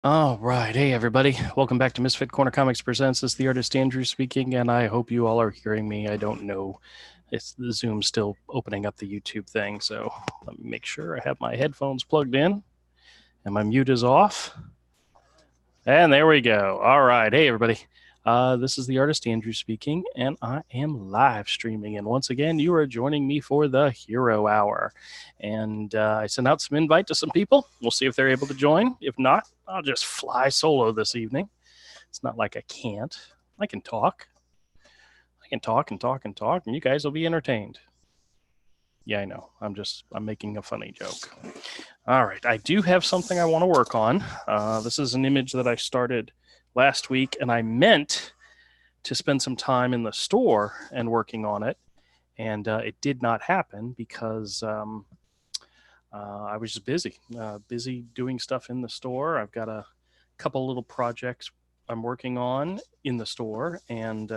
All right. Hey, everybody. Welcome back to Misfit Corner Comics Presents. This is the artist Andrew speaking, and I hope you all are hearing me. I don't know. It's the Zoom still opening up the YouTube thing, so let me make sure I have my headphones plugged in and my mute is off. And there we go. All right. Hey, everybody. This is the artist Andrew speaking, and I am live streaming. And once again, you are joining me for the Hero Hour. And I sent out some invite to some people. We'll see if they're able to join. If not, I'll just fly solo this evening. It's not like I can't. I can talk. I can talk and talk and talk, and you guys will be entertained. Yeah, I know. I'm making a funny joke. All right. I do have something I want to work on. This is an image that I started last week, and I meant to spend some time in the store and working on it. And it did not happen because I was just busy doing stuff in the store. I've got a couple little projects I'm working on in the store and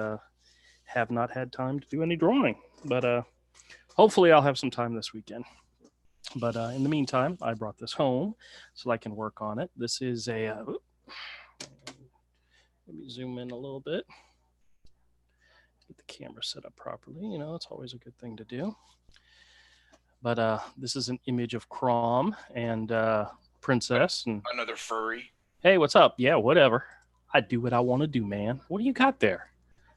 have not had time to do any drawing. But hopefully I'll have some time this weekend. But in the meantime, I brought this home so I can work on it. This is a... let me zoom in a little bit. Get the camera set up properly. You know, it's always a good thing to do. But this is an image of Crom and Princess. And another furry. Hey, what's up? Yeah, whatever. I do what I want to do, man. What do you got there?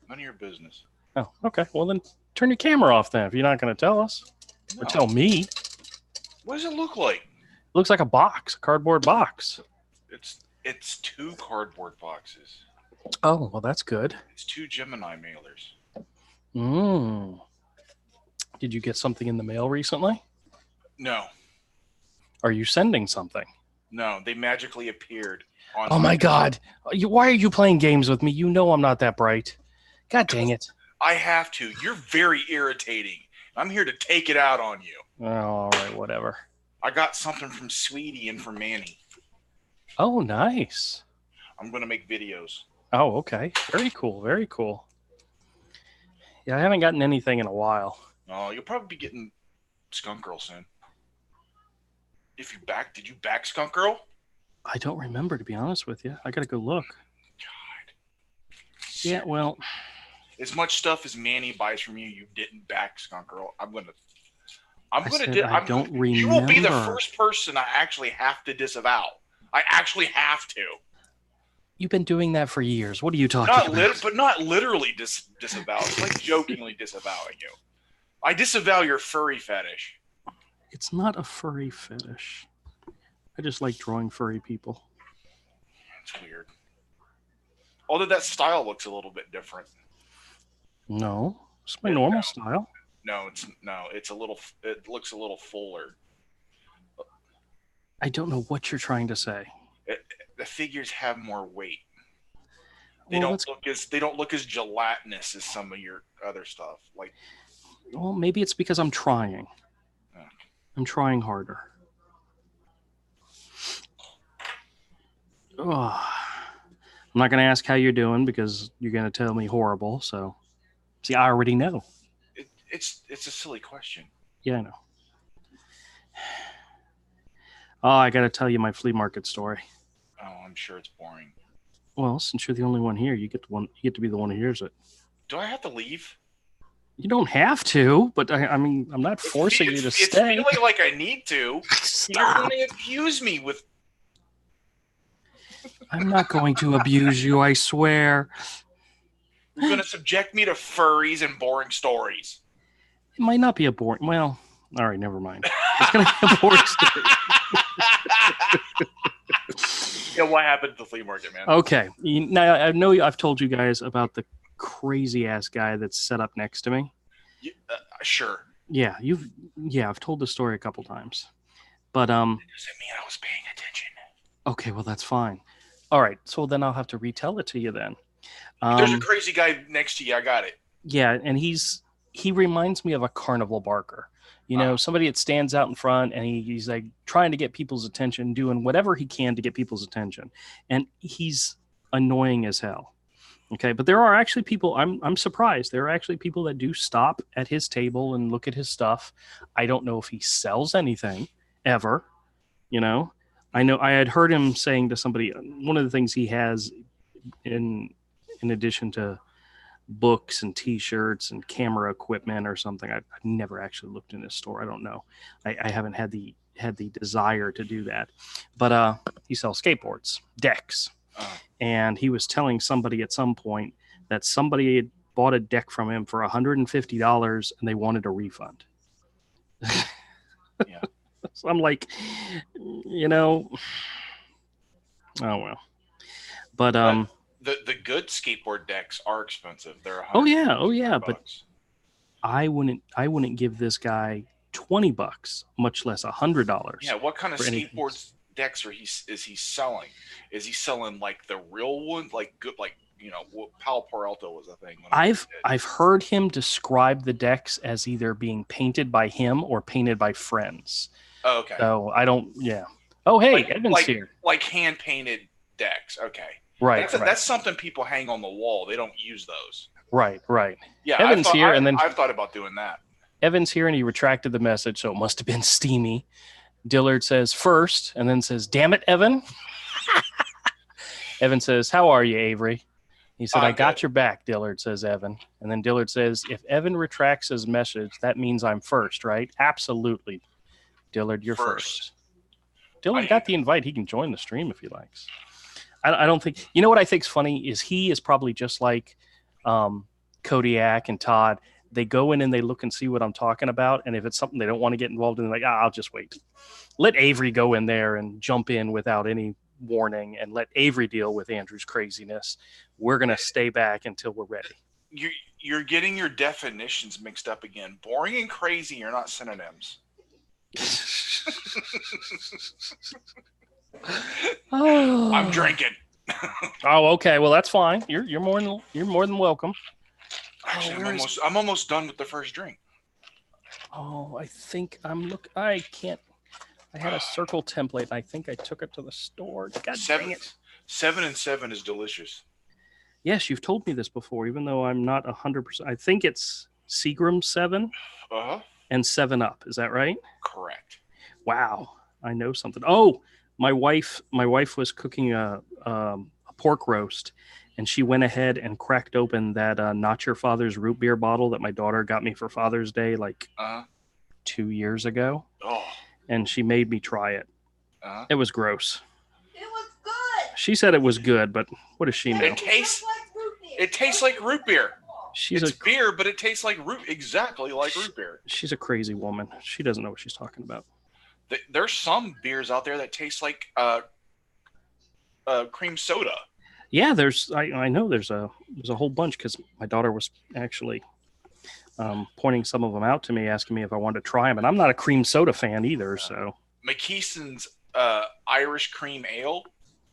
None of your business. Oh, okay. Well, then turn your camera off then if you're not going to tell us. No. Or tell me. What does it look like? It looks like a box, a cardboard box. It's two cardboard boxes. Oh, well, that's good. It's two Gemini mailers. Did you get something in the mail recently? No. Are you sending something? No, they magically appeared. Oh, my God. Why are you playing games with me? You know I'm not that bright. God dang it. I have to. You're very irritating. I'm here to take it out on you. Oh, all right, whatever. I got something from Sweetie and from Manny. Oh, nice. I'm going to make videos. Oh, okay. Very cool. Very cool. Yeah, I haven't gotten anything in a while. Oh, you'll probably be getting Skunk Girl soon. Did you back Skunk Girl? I don't remember, to be honest with you. I got to go look. God. Yeah, well. As much stuff as Manny buys from you, you didn't back Skunk Girl. I don't remember. You will be the first person I actually have to disavow. I actually have to. You've been doing that for years. What are you talking about? But not literally disavow. It's like jokingly disavowing you. I disavow your furry fetish. It's not a furry fetish. I just like drawing furry people. It's weird. Although that style looks a little bit different. No, it's my normal style. It looks a little fuller. I don't know what you're trying to say. The figures have more weight. They don't look as gelatinous as some of your other stuff. Well, maybe it's because I'm trying. Okay. I'm trying harder. Oh. I'm not going to ask how you're doing because you're going to tell me horrible. So, see, I already know. It's a silly question. Yeah, I know. Oh, I got to tell you my flea market story. Oh, I'm sure it's boring. Well, since you're the only one here, you get to be the one who hears it. Do I have to leave? You don't have to, but I mean, I'm not forcing you to stay. It's feeling like I need to. Stop. You're going to abuse me with... I'm not going to abuse you, I swear. You're going to subject me to furries and boring stories. It might not be a boring... Well, all right, never mind. It's going to be a boring story. Yeah, what happened at the flea market, man? Okay. Now, I know I've told you guys about the crazy-ass guy that's set up next to me. Sure. Yeah, I've told the story a couple times. But, It doesn't mean I was paying attention. Okay, well, that's fine. All right, so then I'll have to retell it to you then. There's a crazy guy next to you. I got it. Yeah, and he reminds me of a carnival barker. You know, somebody that stands out in front and he's like trying to get people's attention, doing whatever he can to get people's attention. And he's annoying as hell. Okay, but there are actually people, I'm surprised. There are actually people that do stop at his table and look at his stuff. I don't know if he sells anything ever, you know. I know I had heard him saying to somebody, one of the things he has in addition to books and T-shirts and camera equipment or something. I've never actually looked in his store. I don't know. I haven't had the desire to do that. But he sells skateboards, decks, and he was telling somebody at some point that somebody had bought a deck from him for $150 and they wanted a refund. Yeah. So I'm like, oh well. But the good skateboard decks are expensive. They're oh yeah, $100. but I wouldn't give this guy $20, much less $100. Yeah, what kind of for anything. skateboards decks is he selling? Is he selling like the real one, like good, like Palo Peralta was a thing. I've heard him describe the decks as either being painted by him or painted by friends. Oh, okay. So I don't. Yeah. Oh, hey, Edmund's here. Like hand painted decks. Okay. Right. That's something people hang on the wall. They don't use those. Right. Yeah. Evan's here, and then I've thought about doing that. Evan's here, and he retracted the message, so it must have been steamy. Dillard says first, and then says, "Damn it, Evan." Evan says, "How are you, Avery?" He said, "I got your back," Dillard says, Evan. And then Dillard says, "If Evan retracts his message, that means I'm first, right?" Absolutely. Dillard, you're first. Dillard got the invite. He can join the stream if he likes. I don't think, what I think is funny is he is probably just like Kodiak and Todd. They go in and they look and see what I'm talking about. And if it's something they don't want to get involved in, they're like, I'll just wait. Let Avery go in there and jump in without any warning and let Avery deal with Andrew's craziness. We're going to stay back until we're ready. You're getting your definitions mixed up again. Boring and crazy are not synonyms. I'm drinking. Oh, okay. Well, that's fine. You're more than welcome. Actually, I'm almost done with the first drink. Oh, I think I can't. I had a circle template. And I think I took it to the store. God dang it. 7 and 7 is delicious. Yes, you've told me this before, even though I'm not 100%. I think it's Seagram 7 and 7 Up. Is that right? Correct. Wow, I know something. Oh, my wife was cooking a pork roast, and she went ahead and cracked open that Not Your Father's root beer bottle that my daughter got me for Father's Day 2 years ago. Oh. And she made me try it. It was gross. It was good. She said it was good, but what does she know? It tastes like root beer. It's beer, but it tastes like exactly like root beer. She's a crazy woman. She doesn't know what she's talking about. There's some beers out there that taste like cream soda. Yeah, I know there's a whole bunch because my daughter was actually pointing some of them out to me, asking me if I wanted to try them, and I'm not a cream soda fan either. So McKeeson's Irish cream ale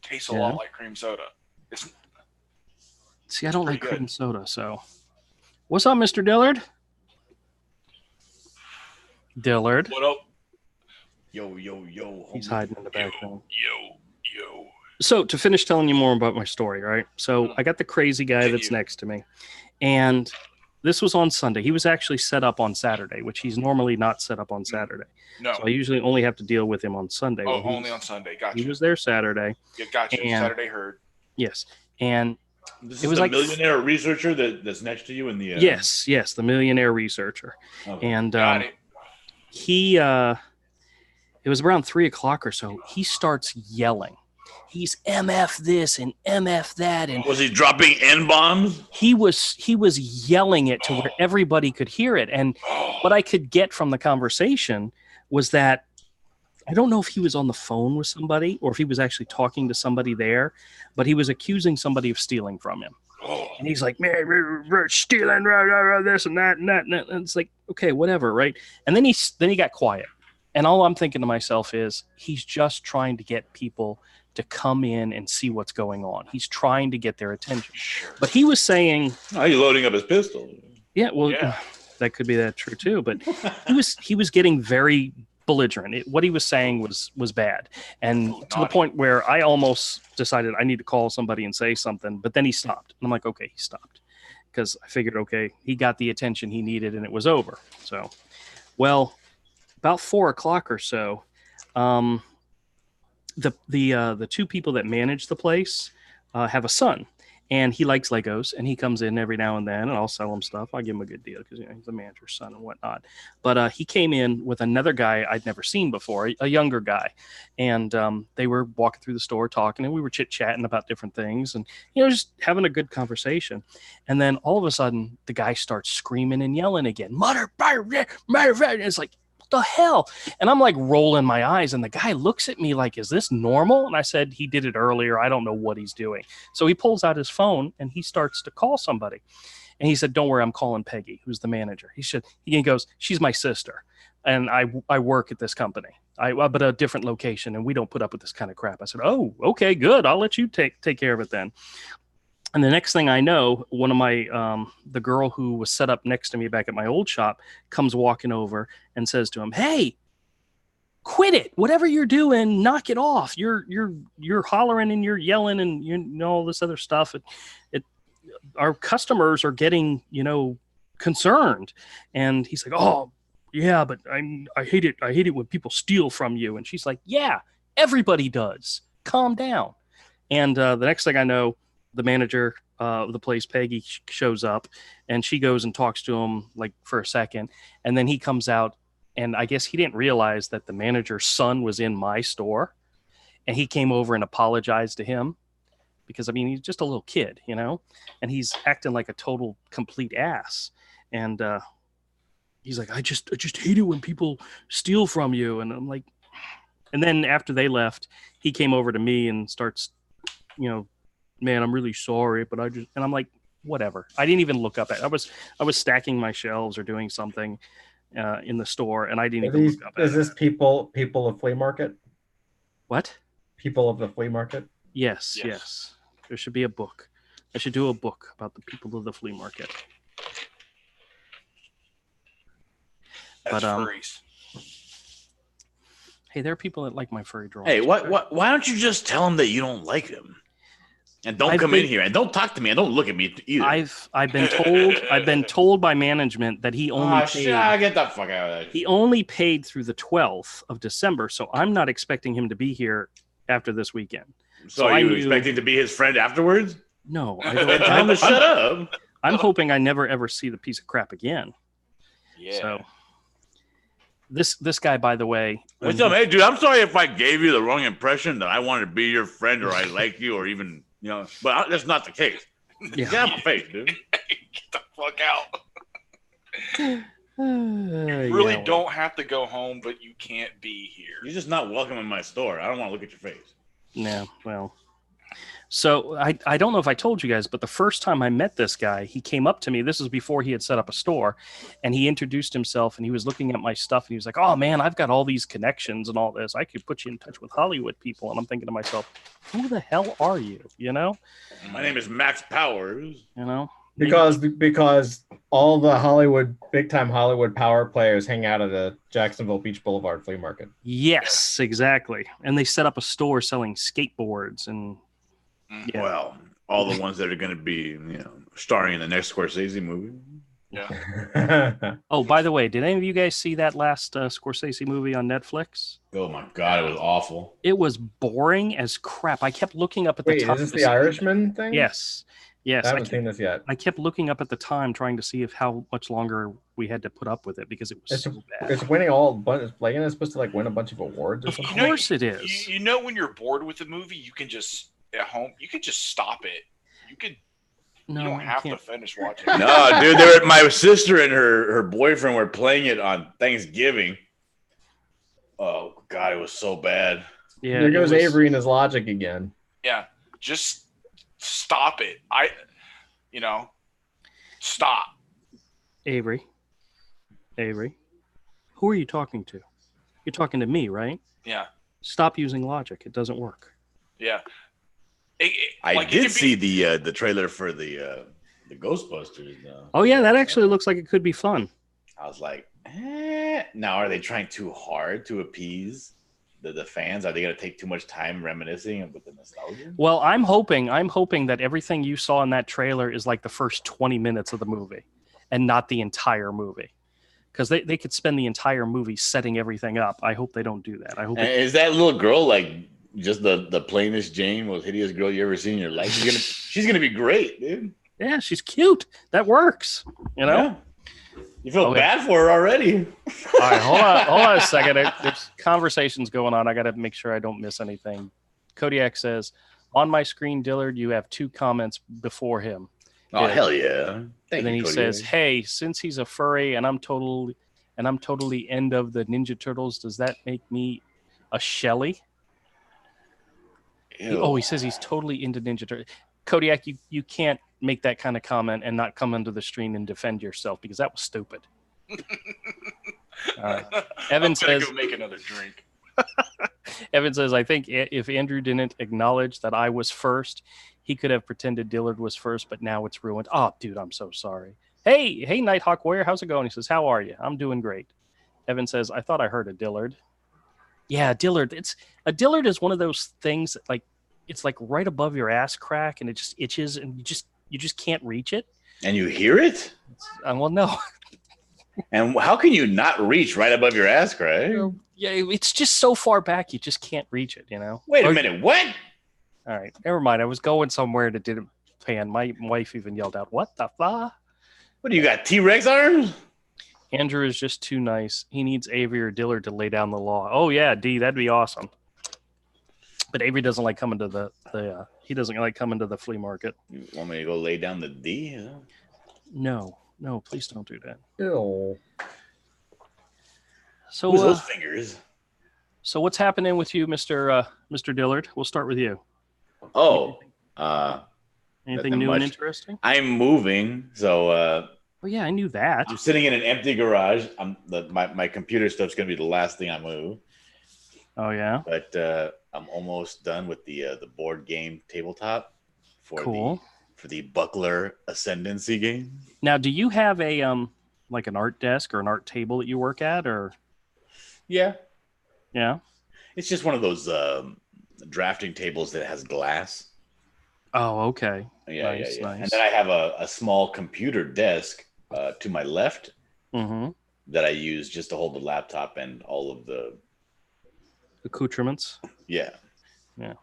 tastes a lot like cream soda. I don't like cream soda. So, what's up, Mr. Dillard? Dillard. What up? Yo. He's hiding in the background. Yo. So to finish telling you more about my story, right? So I got the crazy guy that's next to me, and this was on Sunday. He was actually set up on Saturday, which he's normally not set up on Saturday. No. So I usually only have to deal with him on Sunday. Oh, only on Sunday. Gotcha. He was there Saturday. Yeah, gotcha. Saturday heard. Yes. And it was like millionaire researcher that's next to you in the Yes, the millionaire researcher. Okay. And he it was around 3:00 or so. He starts yelling. He's MF this and MF that. And was he dropping N-bombs? He was yelling it to where everybody could hear it. And what I could get from the conversation was that I don't know if he was on the phone with somebody or if he was actually talking to somebody there, but he was accusing somebody of stealing from him. And he's like, man, stealing, this and that and that. And it's like, okay, whatever, right? And then he got quiet. And all I'm thinking to myself is he's just trying to get people to come in and see what's going on. He's trying to get their attention. But he was saying, "Oh, you're loading up his pistol." Yeah, well, that could be that true too. But he was getting very belligerent. What he was saying was bad, and to the point where I almost decided I need to call somebody and say something. But then he stopped, and I'm like, okay, he stopped, because I figured, okay, he got the attention he needed, and it was over. So, well, about 4:00 or so. the two people that manage the place have a son, and he likes Legos, and he comes in every now and then, and I'll sell him stuff. I give him a good deal because he's the manager's son and whatnot. But he came in with another guy I'd never seen before, a younger guy, and they were walking through the store talking, and we were chit chatting about different things, and just having a good conversation. And then all of a sudden, the guy starts screaming and yelling again, mother, and it's like, the hell? And I'm like rolling my eyes, and the guy looks at me like, is this normal? And I said, he did it earlier. I don't know what he's doing. So he pulls out his phone and he starts to call somebody. And he said, don't worry, I'm calling Peggy, who's the manager. He goes, she's my sister, and I work at this company, but a different location, and we don't put up with this kind of crap. I said, oh, okay, good. I'll let you take care of it then. And the next thing I know, one of my, the girl who was set up next to me back at my old shop comes walking over and says to him, hey, quit it. Whatever you're doing, knock it off. You're hollering and you're yelling and you know all this other stuff. Our customers are getting, concerned. And he's like, oh, yeah, but I hate it. I hate it when people steal from you. And she's like, yeah, everybody does. Calm down. And the next thing I know, the manager of the place, Peggy, shows up, and she goes and talks to him like for a second. And then he comes out, and I guess he didn't realize that the manager's son was in my store, and he came over and apologized to him because, he's just a little kid, and he's acting like a total complete ass. And he's like, I just hate it when people steal from you. And I'm like, and then after they left, he came over to me and starts, man, I'm really sorry, but and I'm like, whatever. I didn't even look up at it. I was stacking my shelves or doing something in the store, and I didn't even look up at it. Is this people of flea market? What? People of the flea market? Yes. There should be a book. I should do a book about the people of the flea market. That's furries. Hey, there are people that like my furry drawings. Hey, why don't you just tell him that you don't like him? And don't come in here and don't talk to me and don't look at me either. I've been told by management that he only paid. Get the fuck out of there. He only paid through the 12th of December, so I'm not expecting him to be here after this weekend. So are you expecting to be his friend afterwards? No, I don't. Tell him to shut up. I'm hoping I never ever see the piece of crap again. Yeah. So this guy, by the way. Hey, dude, I'm sorry if I gave you the wrong impression that I wanted to be your friend or I like you or even. But that's not the case. Yeah. Get out of my face, dude. Get the fuck out. Really don't have to go home, but you can't be here. You're just not welcome in my store. I don't want to look at your face. Yeah, well. So I don't know if I told you guys, but the first time I met this guy, he came up to me. This was before he had set up a store, and he introduced himself, and he was looking at my stuff, and he was like, oh, man, I've got all these connections and all this. I could put you in touch with Hollywood people. And I'm thinking to myself, who the hell are you, My name is Max Powers. Because all the big-time Hollywood power players hang out at the Jacksonville Beach Boulevard flea market. Yes, exactly. And they set up a store selling skateboards and... Yeah. Well, all the ones that are going to be, starring in the next Scorsese movie. Yeah. Oh, by the way, did any of you guys see that last Scorsese movie on Netflix? Oh my God, it was awful. It was boring as crap. I kept looking up at the time. Is this the Irishman thing? Yes. I haven't seen this yet. I kept looking up at the time, trying to see how much longer we had to put up with it because it was so bad. It's winning it's supposed to win a bunch of awards or something. Of course it is. When you're bored with the movie, you can just at home. You could just stop it. You don't have to finish watching it. No, dude, my sister and her boyfriend were playing it on Thanksgiving. Oh God, it was so bad. Yeah, there goes Avery and his logic again. Yeah, just stop it. Stop. Avery, who are you talking to? You're talking to me, right? Yeah. Stop using logic. It doesn't work. Yeah. I did see the trailer for the Ghostbusters. Oh yeah, that actually looks like it could be fun. I was like, now are they trying too hard to appease the fans? Are they going to take too much time reminiscing with the nostalgia? Well, I'm hoping that everything you saw in that trailer is like the first 20 minutes of the movie, and not the entire movie. Because they could spend the entire movie setting everything up. I hope they don't do that. I hope. Is that little girl like just the plainest Jane, most hideous girl you ever seen in your life. She's gonna be great, dude. Yeah, she's cute. That works. You know. Yeah. You feel bad for her already. All right, hold on a second. There's conversations going on. I got to make sure I don't miss anything. Kodiak says, "On my screen, Dillard, you have 2 comments before him." Oh hell yeah! And then he says, "Hey, since he's a furry and I'm totally end of the Ninja Turtles, does that make me a Shelly?" He says he's totally into Ninja Turtles. Kodiak, you can't make that kind of comment and not come into the stream and defend yourself because that was stupid. All right. Evan says, "Go make another drink." Evan says, "I think if Andrew didn't acknowledge that I was first, he could have pretended Dillard was first, but now it's ruined." Oh, dude, I'm so sorry. Hey, Nighthawk Warrior, how's it going? He says, "How are you?" "I'm doing great." Evan says, "I thought I heard a Dillard." Yeah, Dillard. A Dillard is one of those things that, like, it's like right above your ass crack, and it just itches, and you just can't reach it. And you hear it? Well, no. And how can you not reach right above your ass crack? Yeah, it's just so far back, you just can't reach it. You know. Wait a minute. What? All right, never mind. I was going somewhere that didn't pan. My wife even yelled out, "What the fuck? What do you got? T-Rex arms?" Andrew is just too nice. He needs Avery or Dillard to lay down the law. Oh yeah, D, that'd be awesome. But Avery doesn't like coming to he doesn't like coming to the flea market. You want me to go lay down the D? No, please don't do that. Ew. So who's those fingers? So what's happening with you, Mr. Dillard? We'll start with you. Oh, anything new and interesting? I'm moving, so well, yeah, I knew that. I'm sitting in an empty garage. My computer stuff's gonna be the last thing I move. Oh yeah. But I'm almost done with the board game tabletop for the Buckler Ascendancy game. Now, do you have a like an art desk or an art table that you work at, or? Yeah. It's just one of those drafting tables that has glass. Oh, okay. Yeah. Nice. And then I have a small computer desk to my left that I use just to hold the laptop and all of the accoutrements. Yeah.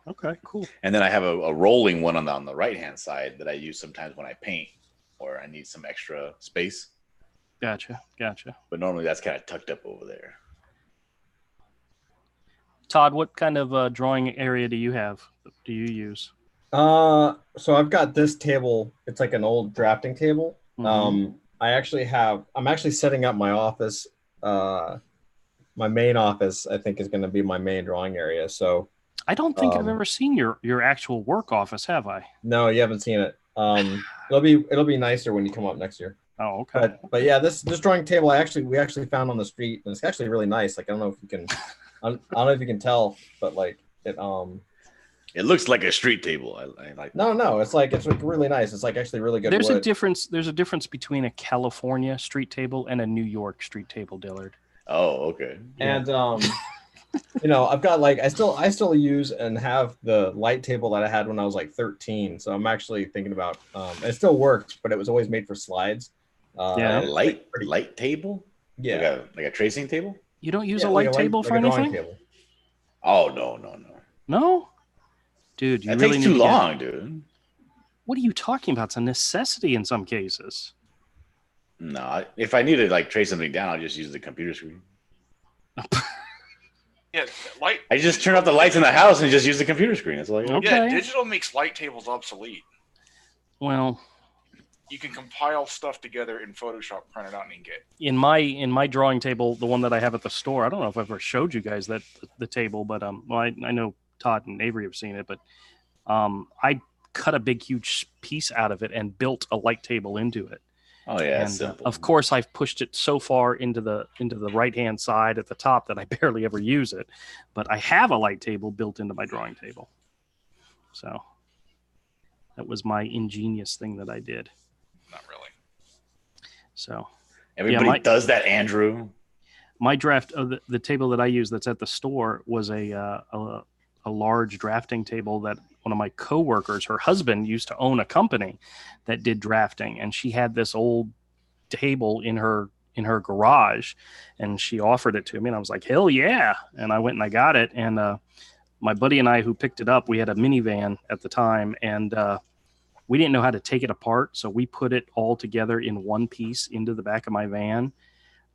Okay. Cool. And then I have a rolling one on the right hand side that I use sometimes when I paint or I need some extra space. Gotcha. But normally that's kind of tucked up over there. Todd, what kind of drawing area do you use? So I've got this table. It's like an old drafting table. I'm actually setting up my office. My main office, I think, is going to be my main drawing area. So I don't think I've ever seen your actual work office, have I? No, you haven't seen it. It'll be nicer when you come up next year. Oh, okay. But yeah, this drawing table we actually found on the street, and it's actually really nice. Like I don't know if you can, I don't know if you can tell, but like it. It looks like a street table. I like. No, it's like really nice. It's like actually really good. There's wood. a difference. There's a difference between a California street table and a New York street table, Dillard. Oh, okay. And I've got like I still use and have the light table that I had when I was like 13. So I'm actually thinking about it still works, but it was always made for slides. Light table? Yeah. Like a tracing table? You don't use a light table for anything? Table. Oh no. No? Dude, you that really takes too long, dude. What are you talking about? It's a necessity in some cases. No, if I need to like trace something down, I'll just use the computer screen. Yeah, light. I just turn off the lights in the house and just use the computer screen. That's all. Yeah, digital makes light tables obsolete. Well, you can compile stuff together in Photoshop, print it out, and Inkjet. In my drawing table, the one that I have at the store, I don't know if I've ever showed you guys the table, but I know Todd and Avery have seen it, but I cut a big huge piece out of it and built a light table into it. Oh yeah, and of course I've pushed it so far into the right hand side at the top that I barely ever use it, but I have a light table built into my drawing table. So that was my ingenious thing that I did. Not really. So everybody does that, Andrew. My draft of the table that I use that's at the store was a large drafting table that one of my coworkers, her husband, used to own a company that did drafting, and she had this old table in her garage, and she offered it to me, and I was like, hell yeah. And I went and I got it, and my buddy and I who picked it up, we had a minivan at the time, and we didn't know how to take it apart, so we put it all together in one piece into the back of my van.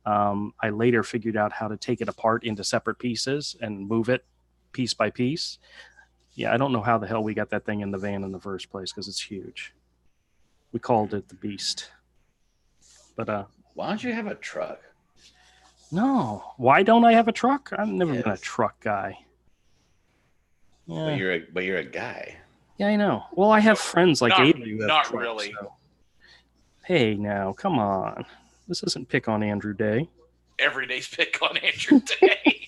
I later figured out how to take it apart into separate pieces and move it piece by piece. Yeah, I don't know how the hell we got that thing in the van in the first place because it's huge. We called it the Beast. But why don't you have a truck? no, why don't I have a truck? I've never been a Yes. truck guy. Yeah, But you're a guy. yeah, I know. Well, I have friends like Not- Avery who have not trucks, really. so- Hey, now, come on. This isn't pick on Andrew Day. Every day's pick on Andrew Day.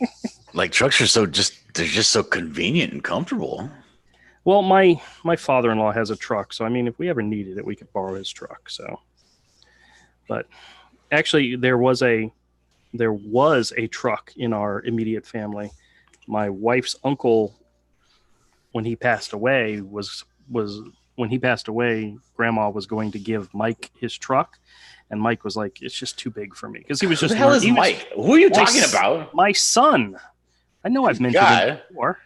Like trucks are they're just so convenient and comfortable. Well, my father-in-law has a truck, so I mean, if we ever needed it, we could borrow his truck. So, but actually, there was a truck in our immediate family. My wife's uncle, when he passed away, Grandma was going to give Mike his truck, and Mike was like, "It's just too big for me," because he was Who just the hell is he was Mike? Who are you my talking s- about? my son. I know I've mentioned God. him before.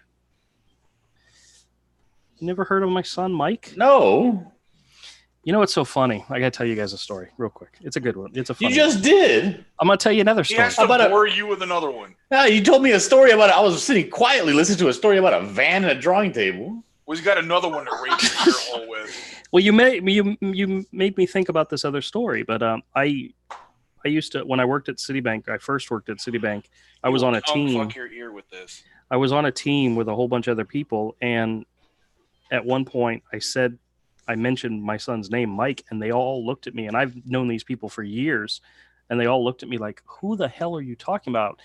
You never heard of my son, Mike? No, You know what's so funny? I gotta tell you guys a story real quick. It's a good one. It's a you funny just one. did. I'm gonna tell you another He story. has to How about bore you with another one. No, you told me a story about it. I was sitting quietly listening to a story about a van and a drawing table. Well, he's got another one to raise your hole with. Well, you made me think about this other story, but I used to, when I worked at Citibank. I first worked at Citibank. I was on a Tongue team. Fuck your ear with this. I was on a team with a whole bunch of other people, and at one point I mentioned my son's name, Mike, and they all looked at me, and I've known these people for years, and they all looked at me like, "Who the hell are you talking about?"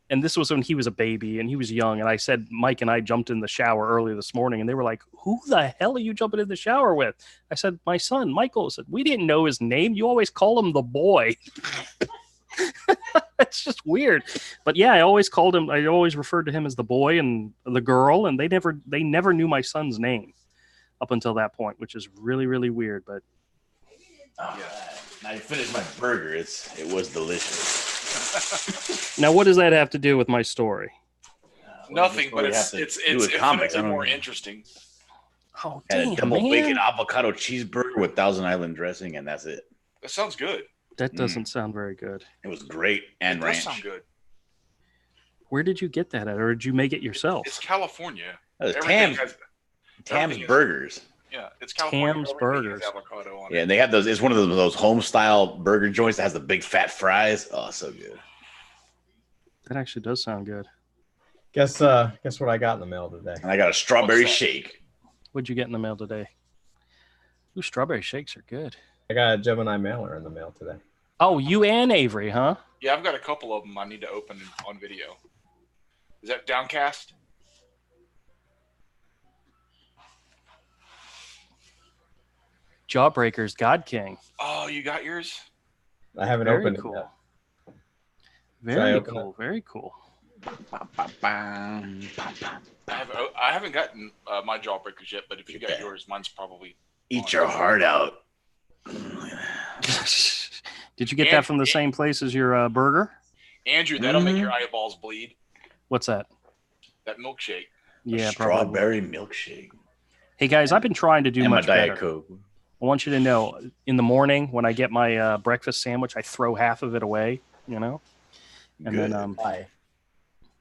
And this was when he was a baby and he was young, and I said Mike and I jumped in the shower early this morning, and they were like, "Who the hell are you jumping in the shower with?" I said, "My son, Michael." I said, "We didn't know his name. You always call him the boy." It's just weird, but yeah, I always referred to him as the boy and the girl, and they never knew my son's name up until that point, which is really, really weird. But Oh, I finished my burger. It was delicious. now, what does that have to do with my story? Nothing, but We have it's to do with comics. I infinitely don't more know. interesting. Oh, Had damn, a double man. bacon avocado cheeseburger with Thousand Island dressing, and that's it. That sounds good. That doesn't sound very good. It was great and It does ranch. sound good. Where did you get that at, or did you make it yourself? It's California. That was Everything Tam's has- everything is- Burgers. Yeah, it's California. Tam's Everything has Burgers. avocado on Yeah, it. and they have those. It's one of those home style burger joints that has the big fat fries. Oh, so good. That actually does sound good. Guess what I got in the mail today? And I got a strawberry What's that? shake. What'd you get in the mail today? Ooh, strawberry shakes are good. I got a Gemini mailer in the mail today. Oh, you and Avery, huh? Yeah, I've got a couple of them I need to open on video. Is that Downcast? Jawbreakers, God King. Oh, you got yours? I haven't Very opened cool. it yet. Very open cool. Very cool. I haven't gotten my Jawbreakers yet, but if you got yours, mine's probably. Eat your heart out. Did you get that from the same place as your burger? Andrew, that'll make Mhm. your eyeballs bleed. What's that? That milkshake. Yeah, probably. Strawberry milkshake. Hey guys, I've been trying to do And my much Diet better. Coke. I want you to know, in the morning when I get my breakfast sandwich, I throw half of it away. You know, and Good. then Why?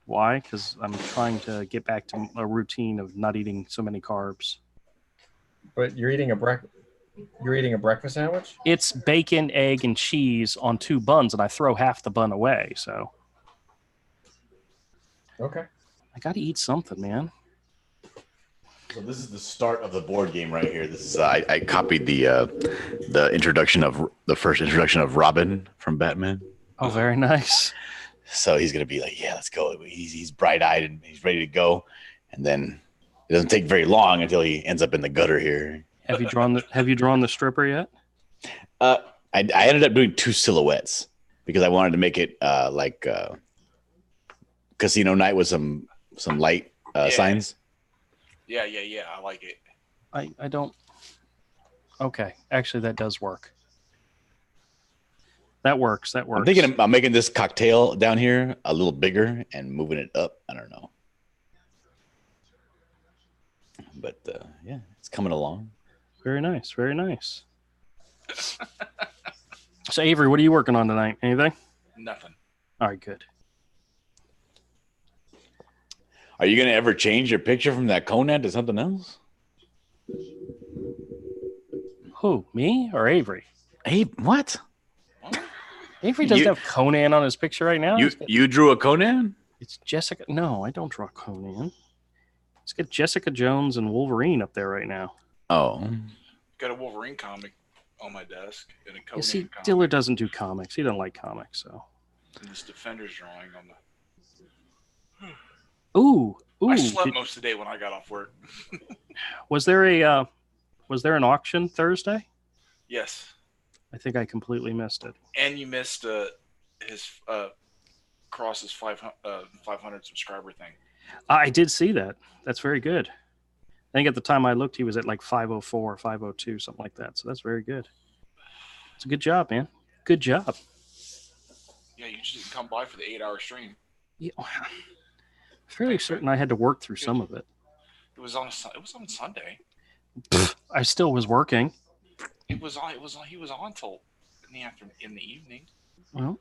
why? Because I'm trying to get back to a routine of not eating so many carbs. But you're eating a breakfast sandwich? It's bacon, egg, and cheese on 2 buns, and I throw half the bun away. So Okay. I got to eat something, man. So this is the start of the board game right here. This is I copied the first introduction of Robin from Batman. Oh, very nice. So he's gonna be like, yeah, let's go. He's bright eyed and he's ready to go. And then it doesn't take very long until he ends up in the gutter here. Have you drawn the stripper yet? I ended up doing 2 silhouettes because I wanted to make it like casino night with some light signs. Yeah. I like it. I don't. Okay, actually, that does work. That works. That works. I'm thinking I'm making this cocktail down here a little bigger and moving it up. I don't know. but yeah, it's coming along. Very nice. Very nice. So, Avery, what are you working on tonight? Anything? Nothing. All right, good. Are you gonna ever change your picture from that Conan to something else? Who, me or Avery? Hey, what? Avery doesn't have Conan on his picture right now. You drew a Conan? It's Jessica. No, I don't draw Conan. Let's get Jessica Jones and Wolverine up there right now. Oh. Got a Wolverine comic on my desk and a Conan You see, comic. Diller doesn't do comics. He doesn't like comics, so. And this Defenders drawing on the. Ooh. I slept most of the day when I got off work. Was there an auction Thursday? Yes. I think I completely missed it. And you missed his Cross's 500 subscriber thing. I did see that. That's very good. I think at the time I looked, he was at like 504 or 502, something like that. So that's very good. It's a good job, man. Good job. Yeah, you just didn't come by for the 8-hour stream. Yeah, fairly certain I had to work through some of it. It was on Sunday. I still was working. He was on till in the evening. Well,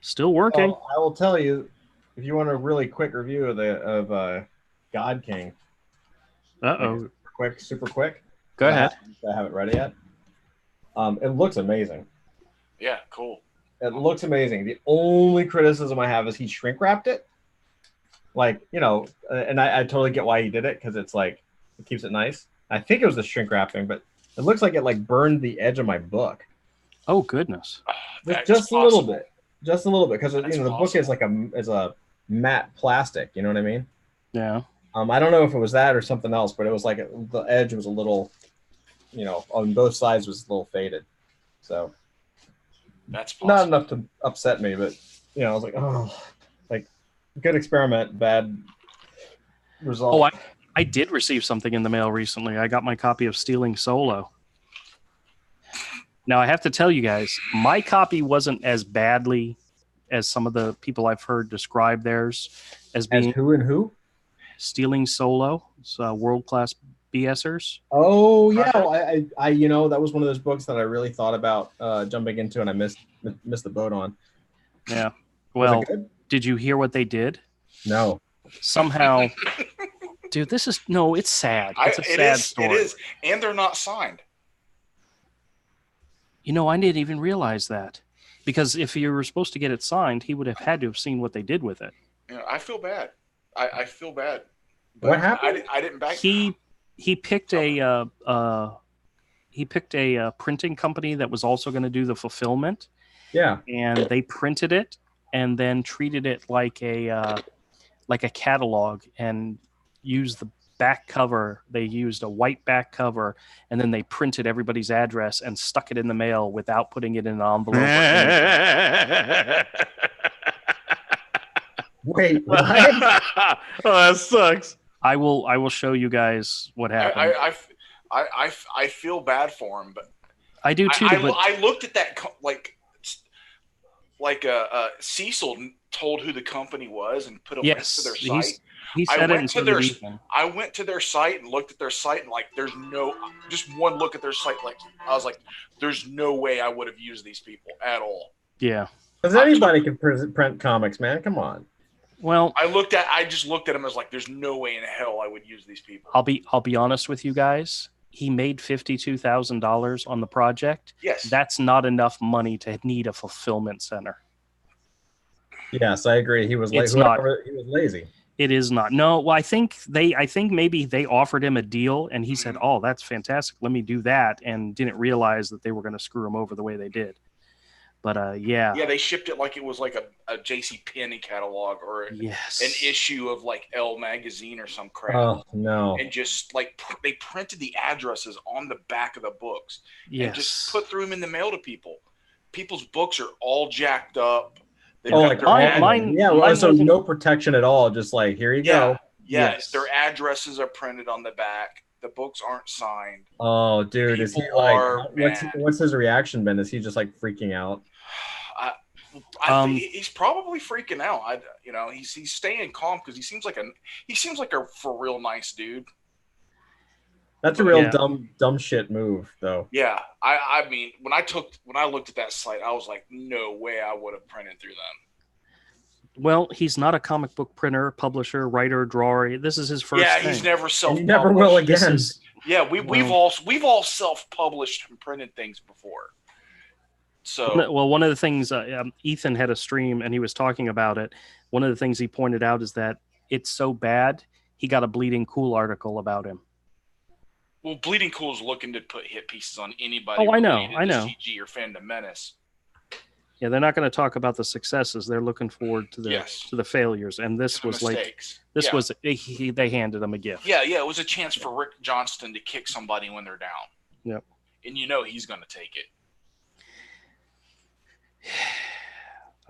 still working. Well, I will tell you, if you want a really quick review of God King. Uh-oh. Super quick. Go ahead. I haven't read it yet. It looks amazing. Yeah, cool. It looks amazing. The only criticism I have is he shrink wrapped it. Like, and I totally get why he did it, because it's like, it keeps it nice. I think it was the shrink wrapping, but it looks like it like burned the edge of my book. Oh, goodness. Just a little bit. Just a little bit, because the book is like a matte plastic. You know what I mean? Yeah. I don't know if it was that or something else, but it was like the edge was a little, on both sides was a little faded. So that's possible. Not enough to upset me, but I was like, oh, like good experiment, bad result. Oh, I did receive something in the mail recently. I got my copy of Stealing Solo. Now, I have to tell you guys, my copy wasn't as badly as some of the people I've heard describe theirs as being. As who and who? Stealing Solo. It's world-class BSers. Oh, yeah. Well, I that was one of those books that I really thought about jumping into, and I missed the boat on. Yeah. Well, did you hear what they did? No. Somehow, dude, it's sad. It's a sad story. It is, and they're not signed. I didn't even realize that, because if you were supposed to get it signed, he would have had to have seen what they did with it. I feel bad. I feel bad. What happened? I didn't back. He picked a printing company that was also going to do the fulfillment. Yeah. And they printed it and then treated it like a catalog, and used the back cover. They used a white back cover, and then they printed everybody's address and stuck it in the mail without putting it in an envelope. Wait, what? Oh, that sucks. I will show you guys what happened. I feel bad for him, but I do too. I looked at that Cecil told who the company was and put a link to their site. He said it until the evening. I went to their site and looked at their site, and there's just one look at their site, I was like, there's no way I would have used these people at all. Yeah. Because anybody can print comics, man. Come on. Well, I just looked at them as like, there's no way in hell I would use these people. I'll be honest with you guys. He made $52,000 on the project. Yes. That's not enough money to need a fulfillment center. Yes, I agree. He was He was lazy. It is not. No, well, I think maybe they offered him a deal, and he said, "Oh, that's fantastic. Let me do that," and didn't realize that they were going to screw him over the way they did. But yeah. Yeah, they shipped it like it was like a J.C. Penney catalog or an issue of like Elle magazine or some crap. Oh no! And just they printed the addresses on the back of the books. Yes. And just threw them in the mail to people. People's books are all jacked up. Mine. So no protection at all. Just like, here you go. Yeah, yes. Their addresses are printed on the back. The books aren't signed. Oh, dude, is he what's his reaction been? Is he just like freaking out? I think he's probably freaking out. He's staying calm because he seems like a for real nice dude. That's a real Yeah. dumb shit move, though. Yeah, I mean, when I looked at that site, I was like, no way I would have printed through them. Well, he's not a comic book printer, publisher, writer, drawer. This is his first Yeah, thing. he's never And self-published. you never will This again. is, Yeah, we've all self-published and printed things before. So one of the things Ethan had a stream and he was talking about it. One of the things he pointed out is that it's so bad he got a Bleeding Cool article about him. well, Bleeding Cool's looking to put hit pieces on anybody. Oh, I know. related to CG or Fandom Menace. Yeah, they're not going to talk about the successes. They're looking forward to the failures. And this was mistakes. They handed him a gift. Yeah, it was a chance for Rick Johnston to kick somebody when they're down. Yep. And he's going to take it.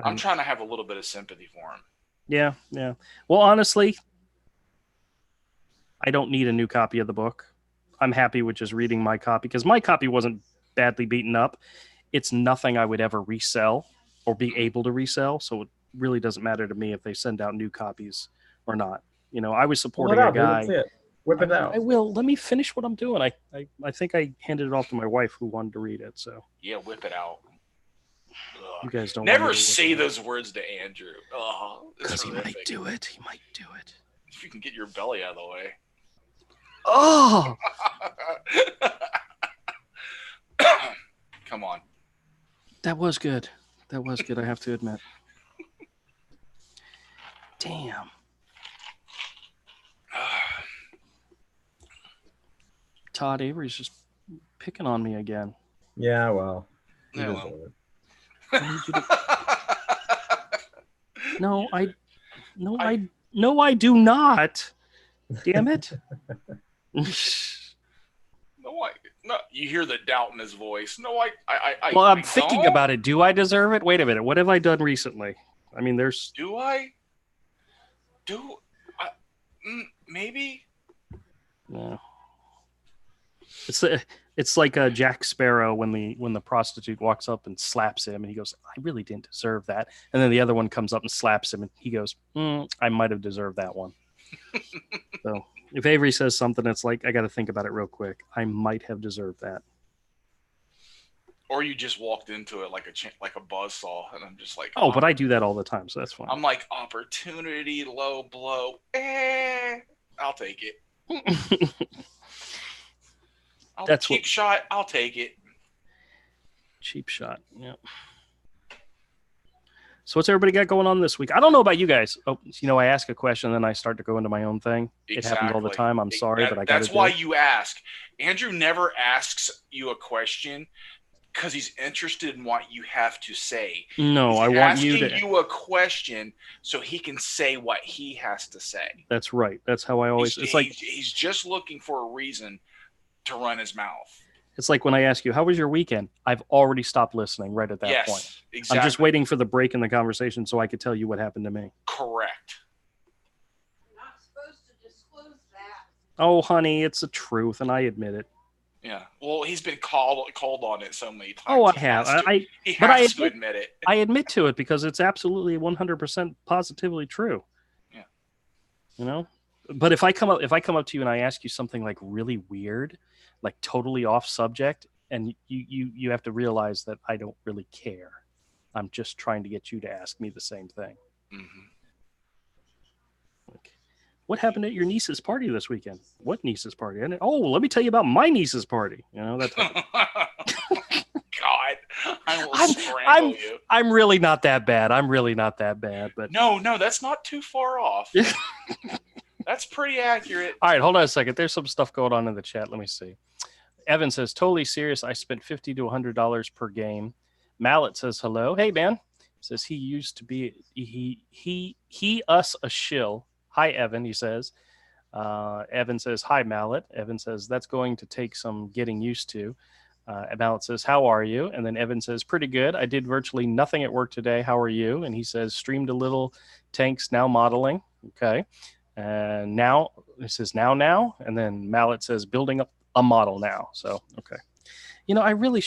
I'm trying to have a little bit of sympathy for him. Yeah. Well, honestly, I don't need a new copy of the book. I'm happy with just reading my copy because my copy wasn't badly beaten up. It's nothing I would ever resell or be able to resell. So it really doesn't matter to me if they send out new copies or not. I was supporting a guy. Whip it out. I will. Let me finish what I'm doing. I think I handed it off to my wife who wanted to read it. So yeah, whip it out. You guys don't never say those words to Andrew. Because he might do it. If you can get your belly out of the way. Oh, come on. That was good. I have to admit. Damn. Todd Avery's just picking on me again. Yeah, well. Yeah, well. I need you to... No, I do not. Damn it. No, you hear the doubt in his voice. No, well, I'm thinking about it. Do I deserve it? Wait a minute. What have I done recently? I mean, there's... Do I? Maybe? No. It's like Jack Sparrow when the prostitute walks up and slaps him and he goes, I really didn't deserve that. And then the other one comes up and slaps him and he goes, I might have deserved that one. So if Avery says something, it's like, I got to think about it real quick. I might have deserved that. Or you just walked into it like a buzzsaw, and I'm just like, oh, but I do that all the time, so that's fine. I'm like, opportunity, low blow. I'll take it. Cheap shot. I'll take it. Cheap shot. Yeah. So what's everybody got going on this week? I don't know about you guys. Oh, I ask a question, and then I start to go into my own thing. Exactly. It happens all the time. I'm sorry, but I got to do it. That's why you ask. Andrew never asks you a question because he's interested in what you have to say. No, I want you to... asking you a question so he can say what he has to say. That's right. That's how I always... He's just looking for a reason to run his mouth. It's like when I ask you, how was your weekend? I've already stopped listening right at that point. Exactly. I'm just waiting for the break in the conversation so I could tell you what happened to me. Correct. You're not supposed to disclose that. Oh, honey, it's the truth, and I admit it. Yeah. Well, he's been called on it so many times. Oh, I have. He has to admit it. I admit to it because it's absolutely 100% positively true. Yeah. But if I come up to you and I ask you something like really weird, like totally off subject, and you have to realize that I don't really care. I'm just trying to get you to ask me the same thing. Mm-hmm. Like, what happened at your niece's party this weekend? What niece's party? Let me tell you about my niece's party. That type of... God, I will strangle you. I'm really not that bad. But no, that's not too far off. That's pretty accurate. All right, hold on a second. There's some stuff going on in the chat. Let me see. Evan says, totally serious. I spent $50 to $100 per game. Mallet says, hello. Hey, man. Says he used to be, us a shill. Hi, Evan, he says. Evan says, hi, Mallet. Evan says, that's going to take some getting used to. Mallet says, how are you? And then Evan says, pretty good. I did virtually nothing at work today. How are you? And he says, streamed a little, tanks now modeling. Okay. And now it says now. And then Mallet says, building up a model now. So, okay. I really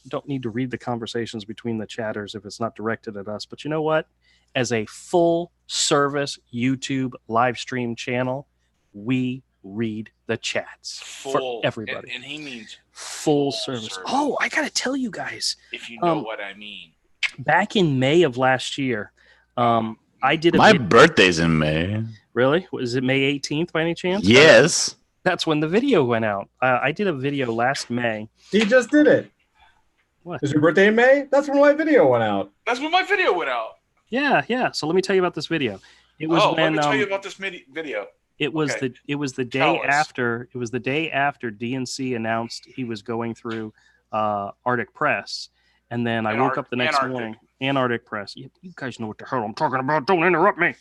don't need to read the conversations between the chatters if it's not directed at us. But you know what? As a full service YouTube live stream channel, we read the chats Full for everybody. and he means Full service. Oh, I gotta tell you guys, if you know what I mean. back in May of last year, I did a My video. birthday's in May. Really? Was it May 18th by any chance? Yes. That's when the video went out. I did a video last May. He just did it. What? Is your birthday in May? That's when my video went out. That's when my video went out. Yeah. So let me tell you about this video. It was when let me tell you about this video. it was Okay. the day Tell us. after DNC announced he was going through Arctic Press, and then I woke up the next morning. Antarctic Press. You guys know what the hell I'm talking about. Don't interrupt me.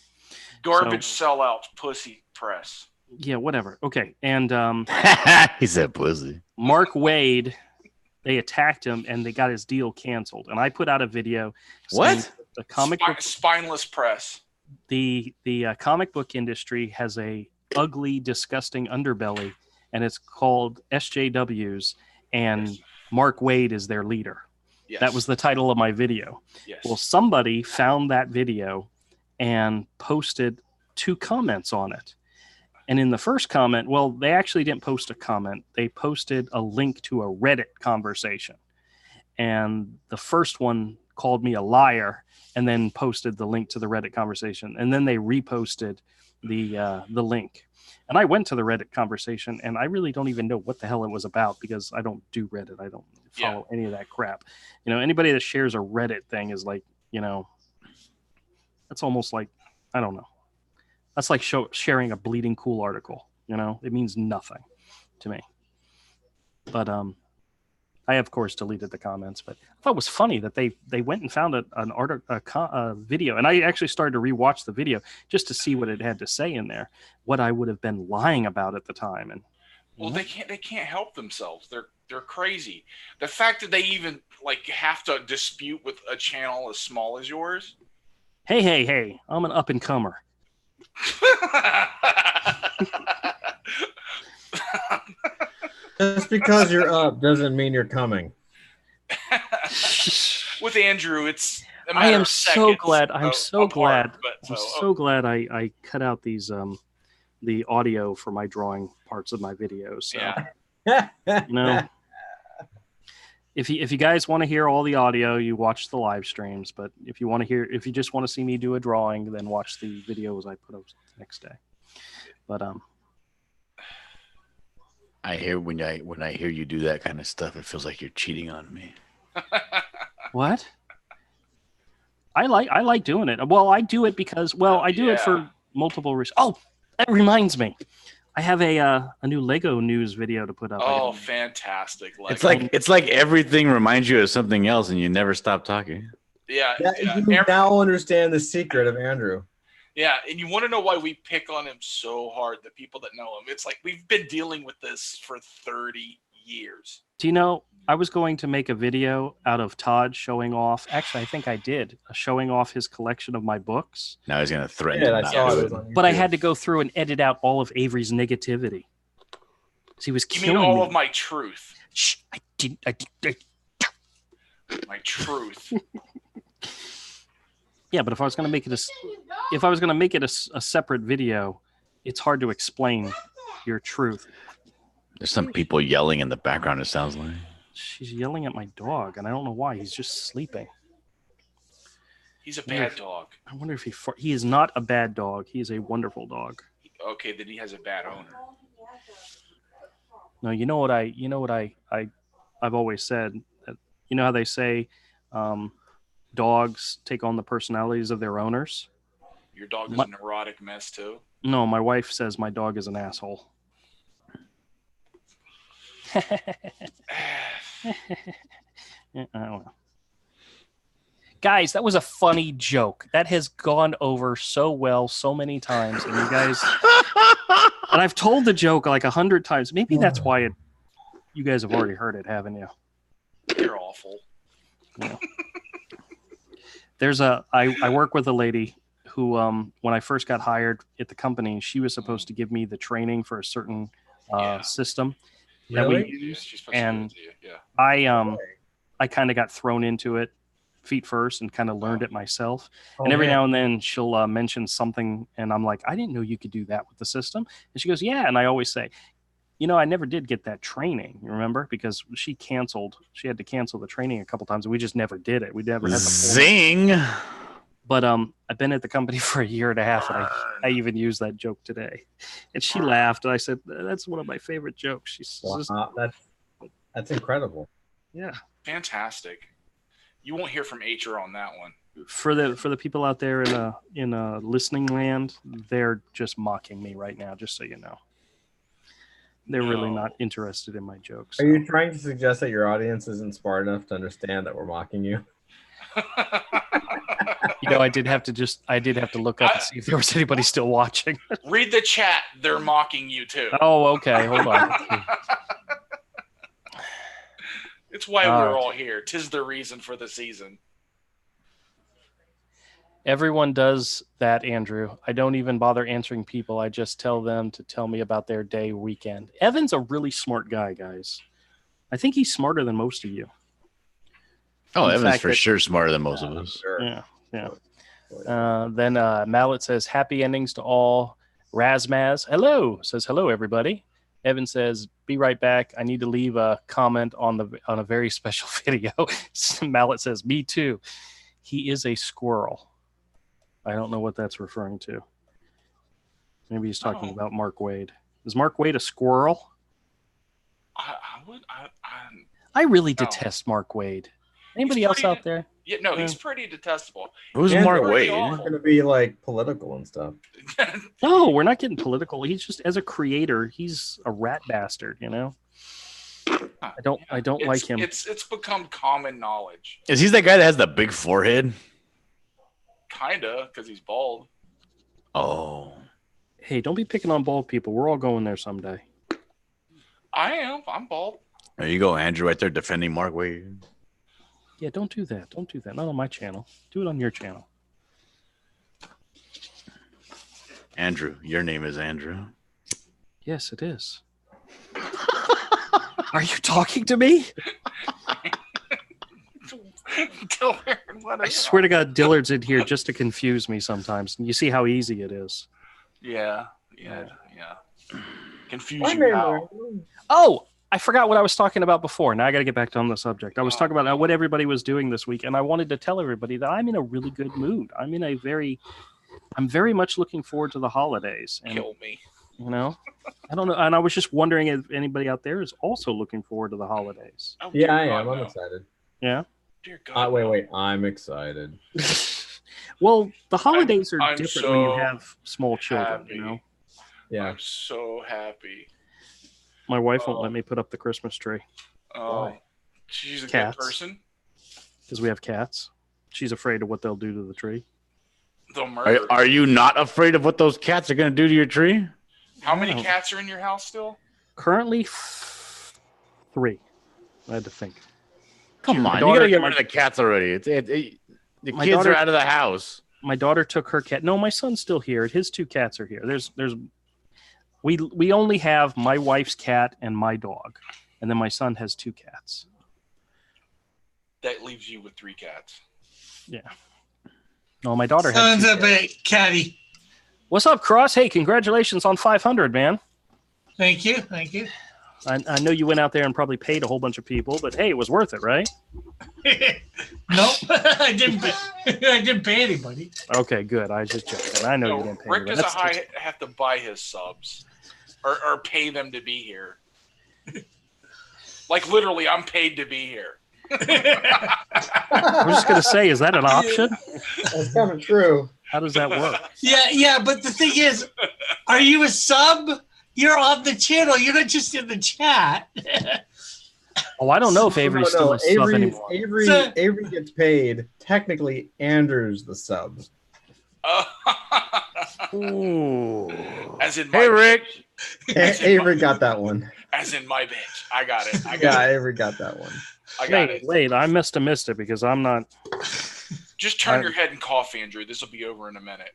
Garbage sellouts, pussy press. Yeah, whatever. Okay, and He said pussy. Mark Wade, they attacked him and they got his deal canceled. And I put out a video. saying What? The comic book, Spineless press. the comic book industry has a ugly, disgusting underbelly, and it's called SJWs. And Yes. Mark Wade is their leader. Yes. That was the title of my video. Yes. Well, somebody found that video and posted 2 comments on it. And in the first comment, well, they actually didn't post a comment. They posted a link to a Reddit conversation. And the first one called me a liar and then posted the link to the Reddit conversation. And then they reposted the link. And I went to the Reddit conversation, and I really don't even know what the hell it was about because I don't do Reddit. I don't follow any of that crap. You know, anybody that shares a Reddit thing is like, you know, that's almost like, I don't know. That's like sharing a Bleeding Cool article. You know, it means nothing to me. But I of course deleted the comments. But I thought it was funny that they went and found a video, and I actually started to rewatch the video just to see what it had to say in there, what I would have been lying about at the time. And well, they can't help themselves. They're crazy. The fact that they even like have to dispute with a channel as small as yours. Hey, I'm an up and comer. Just because you're up doesn't mean you're coming. With Andrew, it's a I matter am of so seconds glad. I'm so apart, glad. but I'm so glad I cut out these the audio for my drawing parts of my videos. So, yeah. you know, if you guys want to hear all the audio, you watch the live streams. But if you just want to see me do a drawing, then watch the videos I put up the next day. But I hear when I hear you do that kind of stuff, it feels like you're cheating on me. what? I like doing it. Well, I do it because I do it for multiple reasons. Oh, that reminds me. I have a new Lego news video to put up. Oh, fantastic! It's like everything reminds you of something else, and you never stop talking. Yeah. You now understand the secret of Andrew. Yeah, and you want to know why we pick on him so hard, the people that know him. It's like we've been dealing with this for 30 years. Do you know, I was going to make a video out of Todd showing off. Actually, I think I did. Showing off his collection of my books. Now he's going to threaten Yeah, to I not saw do it. it. But I had to go through and edit out all of Avery's negativity. He was You killing mean all me. of my truth? Shh, I didn't. My truth. Yeah, but if I was going to make it a separate video, it's hard to explain your truth. There's some people yelling in the background, it sounds like. She's yelling at my dog, and I don't know why. He's just sleeping. He's a bad dog. I wonder if he is not a bad dog. He is a wonderful dog. Okay, then he has a bad owner. No, I've always said that, you know how they say dogs take on the personalities of their owners? Your dog is a neurotic mess too. No, my wife says my dog is an asshole. I don't know. Guys, that was a funny joke. That has gone over so well so many times, and you guys and I've told the joke like 100 times. Maybe that's why you guys have already heard it, haven't you? You're awful. Yeah. I work with a lady who when I first got hired at the company, she was supposed to give me the training for a certain system that we Really? use. She's supposed And to do it to you. Yeah. I kind of got thrown into it feet first and kind of learned it myself. Oh, And every man. now and then she'll mention something, and I'm like, I didn't know you could do that with the system. And she goes, yeah. And I always say, I never did get that training, remember? Because she had to cancel the training a couple times, and we just never did it. We never had the Zing. But I've been at the company for a year and a half, and I even used that joke today. And she laughed, and I said, that's one of my favorite jokes. She's just, That's incredible. yeah. Fantastic. You won't hear from HR on that one. For the people out there in a listening land, they're just mocking me right now, just so you know. They're really not interested in my jokes. Are you trying to suggest that your audience isn't smart enough to understand that we're mocking you? I did have to look up and see if there was anybody still watching. Read the chat. They're mocking you too. Oh, okay. Hold on. It's why we're all here. 'Tis the reason for the season. Everyone does that, Andrew. I don't even bother answering people. I just tell them to tell me about their day, weekend. Evan's a really smart guy, guys. I think he's smarter than most of you. Oh, In Evan's fact for that- sure smarter than most of us. Sure. Yeah. Then Mallet says, happy endings to all. Razmaz, hello, says hello, everybody. Evan says, be right back. I need to leave a comment on a very special video. Mallet says, me too. He is a squirrel. I don't know what that's referring to. Maybe he's talking about Mark Wade. Is Mark Wade a squirrel? I really detest Mark Wade. Anybody else out there? Yeah, no, he's pretty detestable. Who's Yeah, Mark pretty Wade? awful. It's going to be like political and stuff. No, we're not getting political. He's just, as a creator, he's a rat bastard, I don't like him. It's become common knowledge. Is he that guy that has the big forehead? Kinda, because he's bald. Oh. Hey, don't be picking on bald people. We're all going there someday. I am. I'm bald. There you go, Andrew, right there defending Mark Wade. Yeah, don't do that. Don't do that. Not on my channel. Do it on your channel. Andrew, your name is Andrew. Yes, it is. Are you talking to me? I swear to God, Dillard's in here just to confuse me sometimes. You see how easy it is. Yeah. Confuse you now. Oh, I forgot what I was talking about before. Now I got to get back on the subject. I was talking about what everybody was doing this week, and I wanted to tell everybody that I'm in a really good mood. I'm very much looking forward to the holidays. And, Kill me. I don't know. And I was just wondering if anybody out there is also looking forward to the holidays. Oh, Yeah, dear I God, am. I'm no. excited. Yeah. Dear God. Wait. I'm excited. Well, the holidays are I'm different when you so have small children, happy. Yeah. I'm so happy. My wife won't let me put up the Christmas tree Oh, Why? she's a Cats. good person. because we have cats. She's afraid of what they'll do to the tree. They'll murder. Are you not afraid of what those cats are going to do to your tree? How many No. cats are in your house still? Currently, 3. I had to think. Come My on, you daughter- got to get my- rid of the cats already. The My kids daughter- are out of the house. My daughter took her cat. No, my son's still here. His 2 cats are here. We only have my wife's cat and my dog, and then my son has 2 cats. That leaves you with 3 cats. Yeah. No, my daughter has. Sons 2 of cats. a catty. What's up, Cross? Hey, congratulations on 500, man. Thank you. I know you went out there and probably paid a whole bunch of people, but hey, it was worth it, right? Nope, I didn't pay anybody. Okay, good. I was just joking. I know you didn't pay Rick anybody. doesn't have to buy his subs or pay them to be here. Like literally, I'm paid to be here. I was just gonna say, is that an option? That's kind of true. How does that work? Yeah, but the thing is, are you a sub? You're on the channel. You're not just in the chat. Oh, I don't know if Avery's still a sub anymore. Avery gets paid. Technically, Andrew's the sub. Ooh. As in my Hey, Rick. Avery got that one. As in my bitch. I got it. Yeah, Avery got that one. I got it. Wait, I must have missed it because I'm not. Just turn your head and cough, Andrew. This will be over in a minute.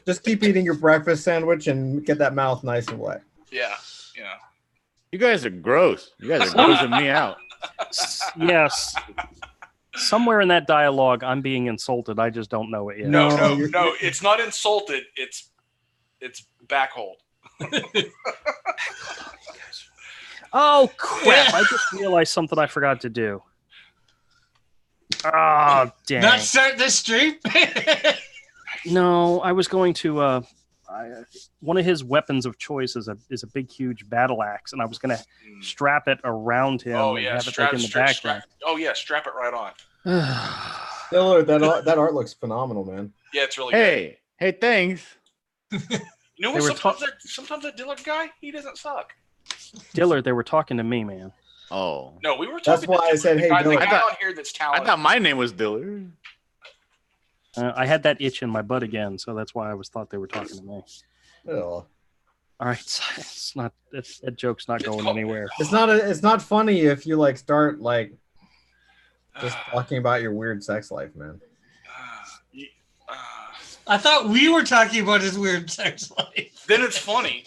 Just keep eating your breakfast sandwich and get that mouth nice and wet. Yeah. You guys are gross. You guys are grossing me out. Yes. Somewhere in that dialogue, I'm being insulted. I just don't know it yet. No, No, no, you're- no. It's not insulted. It's backhold. Oh crap! I just realized something I forgot to do. Oh dang! Not start this stream. No, I was going to. One of his weapons of choice is a big, huge battle axe, and I was going to strap it around him Oh and yeah, have it like in the background. strap it right on. Diller, that art looks phenomenal, man. Yeah, it's really good. Hey, thanks. You know They what? were Sometimes that Dillard guy, he doesn't suck. Dillard, they were talking to me, man. Oh, No, we were That's talking. why I said, hey, the Dillard. guy on here that's I talented. thought my name was Dillard. I had that itch in my butt again, so that's why I thought they were talking to me. Ugh. All right, it's not that joke's not going anywhere. It's not funny if you like start like just talking about your weird sex life, man. I thought we were talking about his weird sex life. Then it's funny.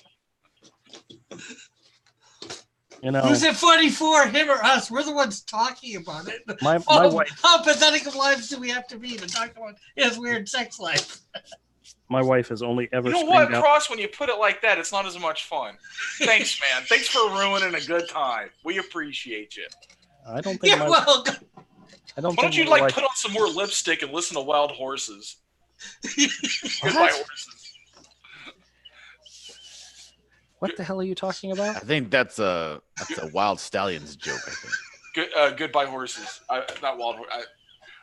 You know, Who's it funny for, him or us? We're the ones talking about it. my Oh, wife, how pathetic of lives do we have to be to talk about his weird sex life? my wife has only ever You know what, screamed out. Cross? When you put it like that, it's not as much fun. Thanks, man. Thanks for ruining a good time. We appreciate you. I don't think You're my, welcome. I don't Why don't think you my like wife, put on some more lipstick and listen to Wild Horses? What? Goodbye Horses. what the hell are you talking about? I think that's a Wild Stallions joke. I think. Goodbye Horses. Not Wild Horses.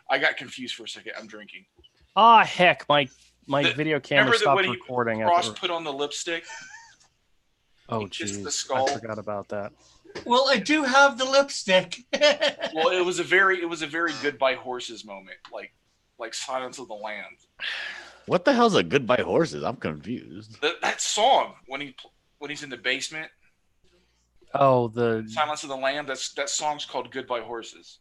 I got confused for a second. I'm drinking. Ah, heck, my The- video camera Remember that stopped when he recording. Cross After, put on the lipstick? oh, he kissed the jeez, skull. I forgot about that. Well, I do have the lipstick. Well, it was a very Goodbye Horses moment, like Silence of the Lambs. What the hell's a Goodbye Horses? I'm confused. That song when he's in the basement, Oh, the Silence of the Lamb. That song's called Goodbye Horses.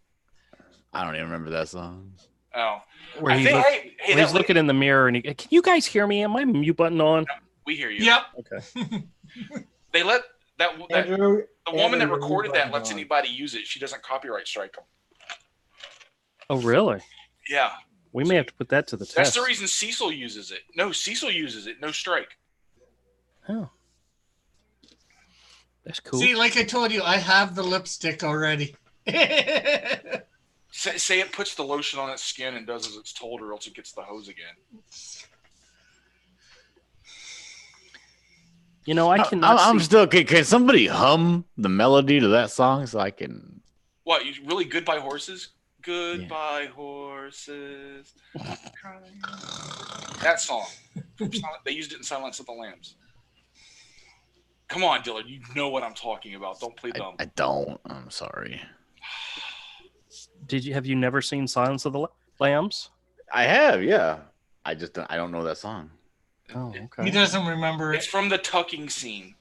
I don't even remember that song. Oh, where I he's, think, look- hey, where he's that looking in the mirror and can you guys hear me? Am my mute button on? we hear you. Yep. Okay. They let that Andrew, the woman that Andrew, recorded you're that lets on. anybody use it. She doesn't copyright strike them. Oh, really? Yeah, We may have to put that to the that's test. the reason Cecil uses it. No, Cecil uses it. No strike. Oh, that's cool. See, like I told you, I have the lipstick already. Say it puts the lotion on its skin and does as it's told, or else it gets the hose again. You know, I cannot. I'm see- still. Can somebody hum the melody to that song so I can? What? You really Goodbye Horses? Goodbye Horses. That song. They used it in Silence of the Lambs. Come on, Dylan. You know what I'm talking about. Don't play dumb. I don't. I'm sorry. Have you never seen Silence of the Lambs? I have. Yeah. I don't know that song. Oh, He okay. doesn't remember It's it. from the tucking scene.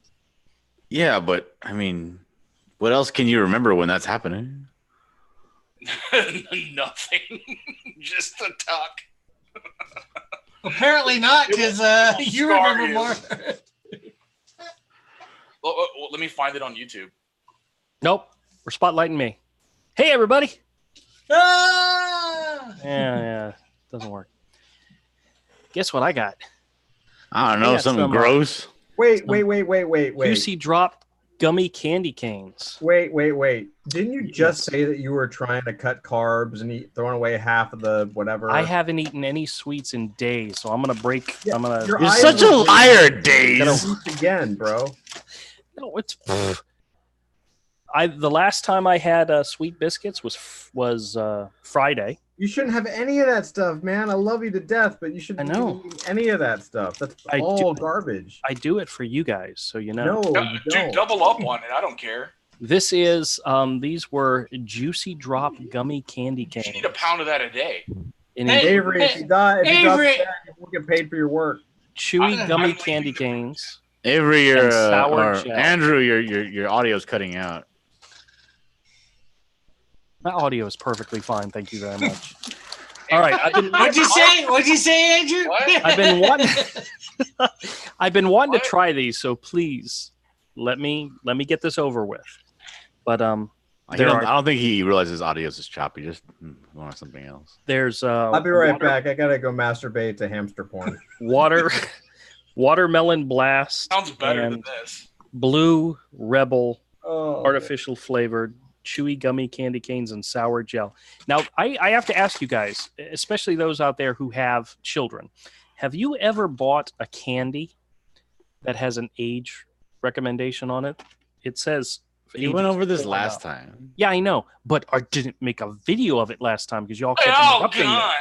Yeah, but I mean, what else can you remember when that's happening? Nothing. Just a tuck. Apparently not, because you Scar remember you. more. Well, let me find it on YouTube. Nope. We're spotlighting me. Hey, everybody. Ah! Yeah, doesn't work. Guess what I got? I don't know, Yeah, something some, gross. Wait. Juicy Drop gummy candy canes. Wait. Didn't you just say that you were trying to cut carbs and throwing away half of the whatever? I haven't eaten any sweets in days, so I'm gonna break. Yeah, I'm gonna. your You're eyes such are a liar, Gonna Days. weep again, bro. No, it's. The last time I had sweet biscuits was Friday. You shouldn't have any of that stuff, man. I love you to death, but you shouldn't I know. be eating any of that stuff. That's I all do. garbage. I do it for you guys, so you know. No, you Dude, don't. double up on it. I don't care. This is these were Juicy Drop gummy candy You canes. should eat a pound of that a day. In Hey, Avery, if you die, if you drop Avery! dead, you won't get paid for your work. chewy I'm gummy leaving candy the- canes. Avery, And sour or gel. Andrew, your audio's cutting out. My audio is perfectly fine, thank you very much. All right, What'd you say? What'd you say, Andrew? What? I've been wanting. I've been wanting What? to try these, so please let me get this over with. But I There don't are think he realizes audio is choppy. Just want something else. there's I'll be right back. I gotta go masturbate to hamster porn. watermelon blast Sounds better than and this. blue rebel Oh, artificial flavored chewy gummy candy canes and sour gel. Now, I have to ask you guys, especially those out there who have children, have you ever bought a candy that has an age recommendation on it? It says You went over this 4 and last up. time. Yeah, I know, but I didn't make a video of it last time because y'all kept Oh interrupting me. God!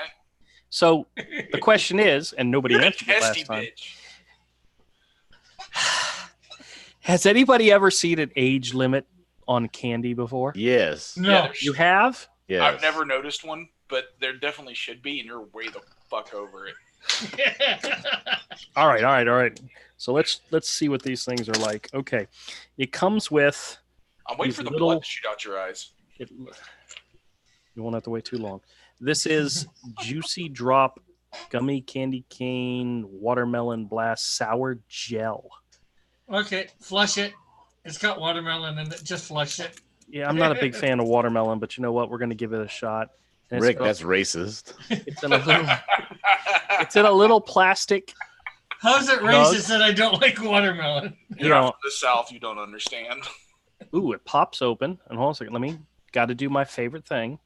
So the question is, and nobody You're a answered it testy last time. bitch. Has anybody ever seen an age limit on candy before? Yes. No. Yeah, there You should- have? Yes. I've never noticed one, but there definitely should be, and you're way the fuck over it. All right. So let's see what these things are like. Okay, it comes with. I'm waiting These for the little- blood to shoot out your eyes. You won't have to wait too long. This is Juicy Drop Gummy Candy Cane Watermelon Blast Sour Gel. Okay, flush it. It's got watermelon in it. Just flush it. Yeah, I'm not a big fan of watermelon, but you know what? We're going to give it a shot. And Rick, that's racist. it's in a little. It's in a little plastic. How's it Doug? racist that I don't like watermelon? You You're know, not from the South, you don't understand. ooh, it pops open. And hold on a second. Let me. Got to do my favorite thing.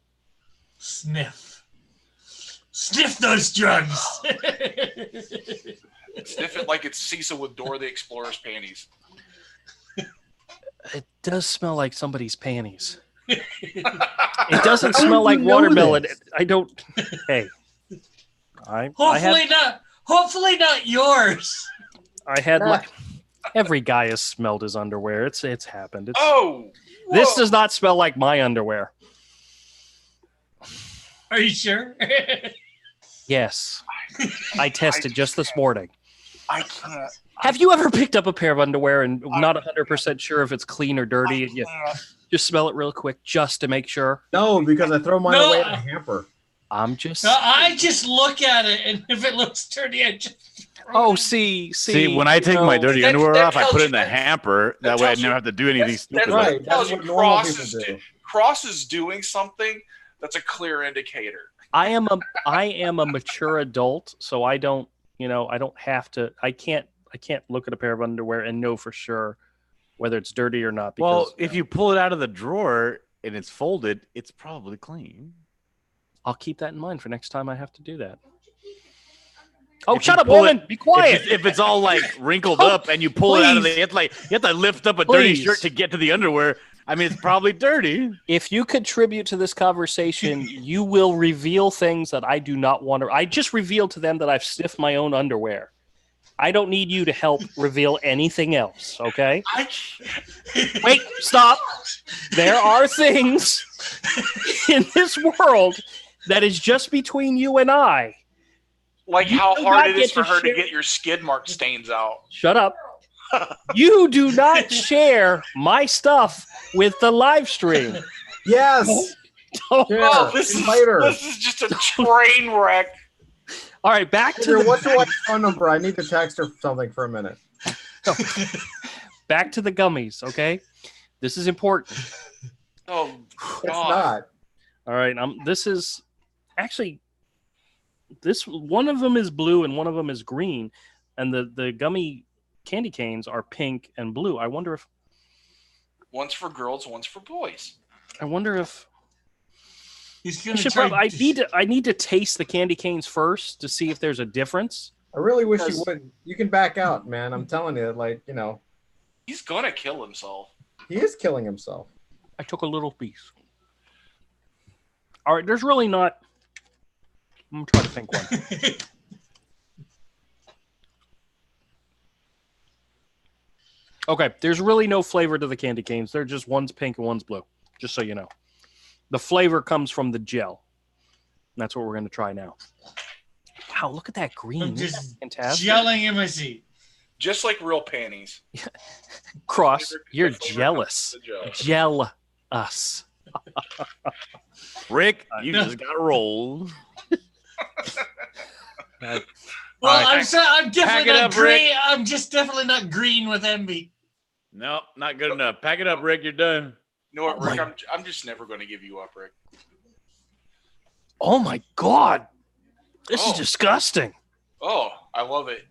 Sniff. Sniff those drugs. Sniff it like it's Cecil with Dora the Explorer's panties. It does smell like somebody's panties. It doesn't How smell would like you know watermelon. this? I don't. Hey, I had Hopefully not yours. like every guy has smelled his underwear. It's happened. It's, Oh! this whoa. does not smell like my underwear. Are you sure? Yes, I tested just this morning. I can't. Have you ever picked up a pair of underwear and not 100% sure if it's clean or dirty, and you just smell it real quick just to make sure? No, because I throw mine No, away in a hamper. I'm just. I just look at it, and if it looks dirty, I just. Oh, see. See, when I take my dirty That- underwear that off, I tells put it you in the that- hamper. that That way I tells never you- have to do any of these That's stupid what Right, tells that's you what normal Cross people is, do. Cross is doing something that's a clear indicator. I am a mature adult, so I don't have to. I can't look at a pair of underwear and know for sure whether it's dirty or not. Because, Well, if you pull it out of the drawer and it's folded, it's probably clean. I'll keep that in mind for next time I have to do that. Oh, If shut you up, pull woman! Be quiet. If it's all like wrinkled Oh, up and you pull it out of the, please. you have to lift up a dirty Please. shirt to get to the underwear. I mean, it's probably dirty. If you contribute to this conversation, you will reveal things that I do not want to. I just revealed to them that I've sniffed my own underwear. I don't need you to help reveal anything else, okay? Wait, stop. There are things in this world that is just between you and I. Like You how do hard not it is get for to her to share- get your skid mark stains out. Shut up. You do not share my stuff with the live stream. Yes. Don't- Share. Oh, this Later. is just a train wreck. All right, back to Sugar, the what's your wife's phone number? I need to text her something for a minute. back to the gummies, okay? This is important. Oh, It's God. not. All right, this is actually this one of them is blue and one of them is green, and the gummy candy canes are pink and blue. I wonder if One's for girls, one's for boys. He's I gonna should try. probably I need to taste the candy canes first to see if there's a difference. I really wish Because- you would. You can back out, man. I'm telling you, like, He's gonna kill himself. he is killing himself. I took a little piece. All right, there's really not. I'm trying to think one. Okay, there's really no flavor to the candy canes. They're just one's pink and one's blue, just so you know. The flavor comes from the gel. And that's what we're going to try now. Wow, look at that green. I'm Isn't that just fantastic. yelling in my seat. Just like real panties. Cross, Flavor- you're the flavor jealous. comes from the gel. Gel us. Rick, you just got rolled. Uh, Well, All right. I'm definitely Pack it not up, Rick. green. I'm just definitely not green with envy. Nope, not good enough. Pack it up, Rick. You're done. You know what, Oh Rick? my- I'm just never going to give you up, Rick. Oh my god, this Oh. is disgusting. Oh, I love it.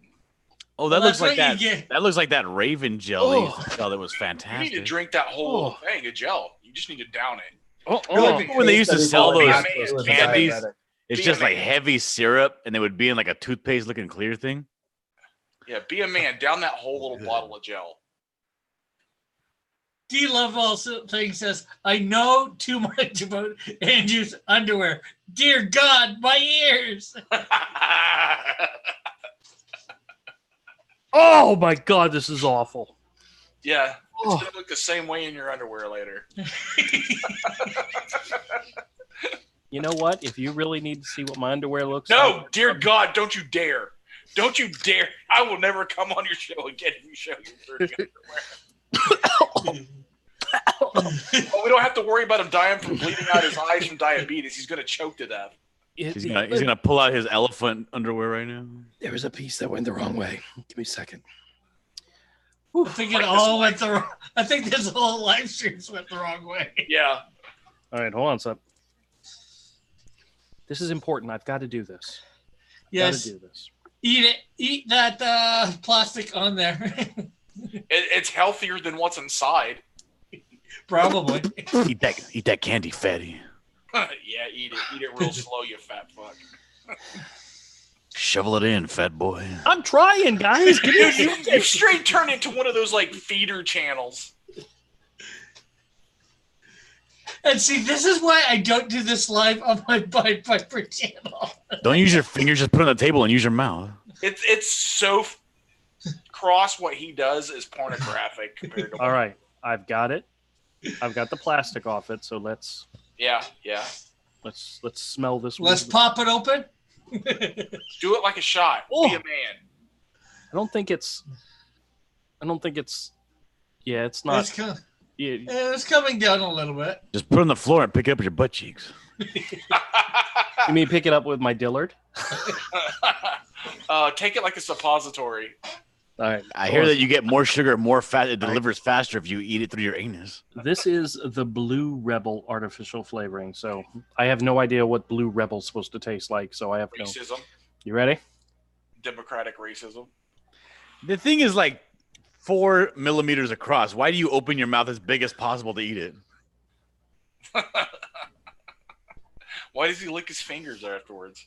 Oh, that Well, looks like that's what that. you get. That looks like that Raven gel they used Oh. to sell that was You need fantastic. to drink that whole Oh. thing of gel. You just need to down it. Oh, I feel like the When they taste used to that sell everybody those has was candies, diabetic. It's Be just a like man. heavy syrup, and they would be in like a toothpaste looking clear thing. Yeah, be a man. Down that whole little Good. bottle of gel. D Love also thing says, I know too much about Andrew's underwear. Dear God, my ears. oh my god, this is awful. Yeah, it's Oh. going to look the same way in your underwear later. You know what? If you really need to see what my underwear looks No, like, dear God, don't you dare. Don't you dare. I will never come on your show again if you show your dirty underwear. Oh, we don't have to worry about him dying from bleeding out his eyes from diabetes. He's going to choke to death. He's gonna pull out his elephant underwear right now. There was a piece that went the wrong way. Give me a second. I think it all went the wrong. I think this whole live streams went the wrong way. Yeah. All right, hold on, son. This is important. I've got to do this. Yes, Got to do this. eat it. Eat that plastic on there. It's healthier than what's inside. Probably. Eat that candy, fatty. Yeah, eat it. Eat it real slow, you fat fuck. Shovel it in, fat boy. I'm trying, guys. Give me a Dude, you straight turned into one of those like feeder channels. And see, this is why I don't do this live on my Pied Piper channel. Don't use your fingers. Just put it on the table and use your mouth. It's so cross. What he does is pornographic compared to. All right, I've got it. I've got the plastic off it, so let's Yeah. smell this. Let's one. pop it open. Do it like a shot. Oh. Be a man. I don't think it's. Yeah, it's not. Yeah, It's coming down a little bit. Just put it on the floor and pick it up with your butt cheeks. you mean pick it up with my Dillard? Take it like a suppository. All right. I hear that you get more sugar, more fat. It delivers faster if you eat it through your anus. This is the Blue Rebel artificial flavoring. So I have no idea what Blue Rebel's supposed to taste like. So I have no. Racism. You ready? Democratic racism. The thing is like 4 millimeters across. Why do you open your mouth as big as possible to eat it? Why does he lick his fingers afterwards?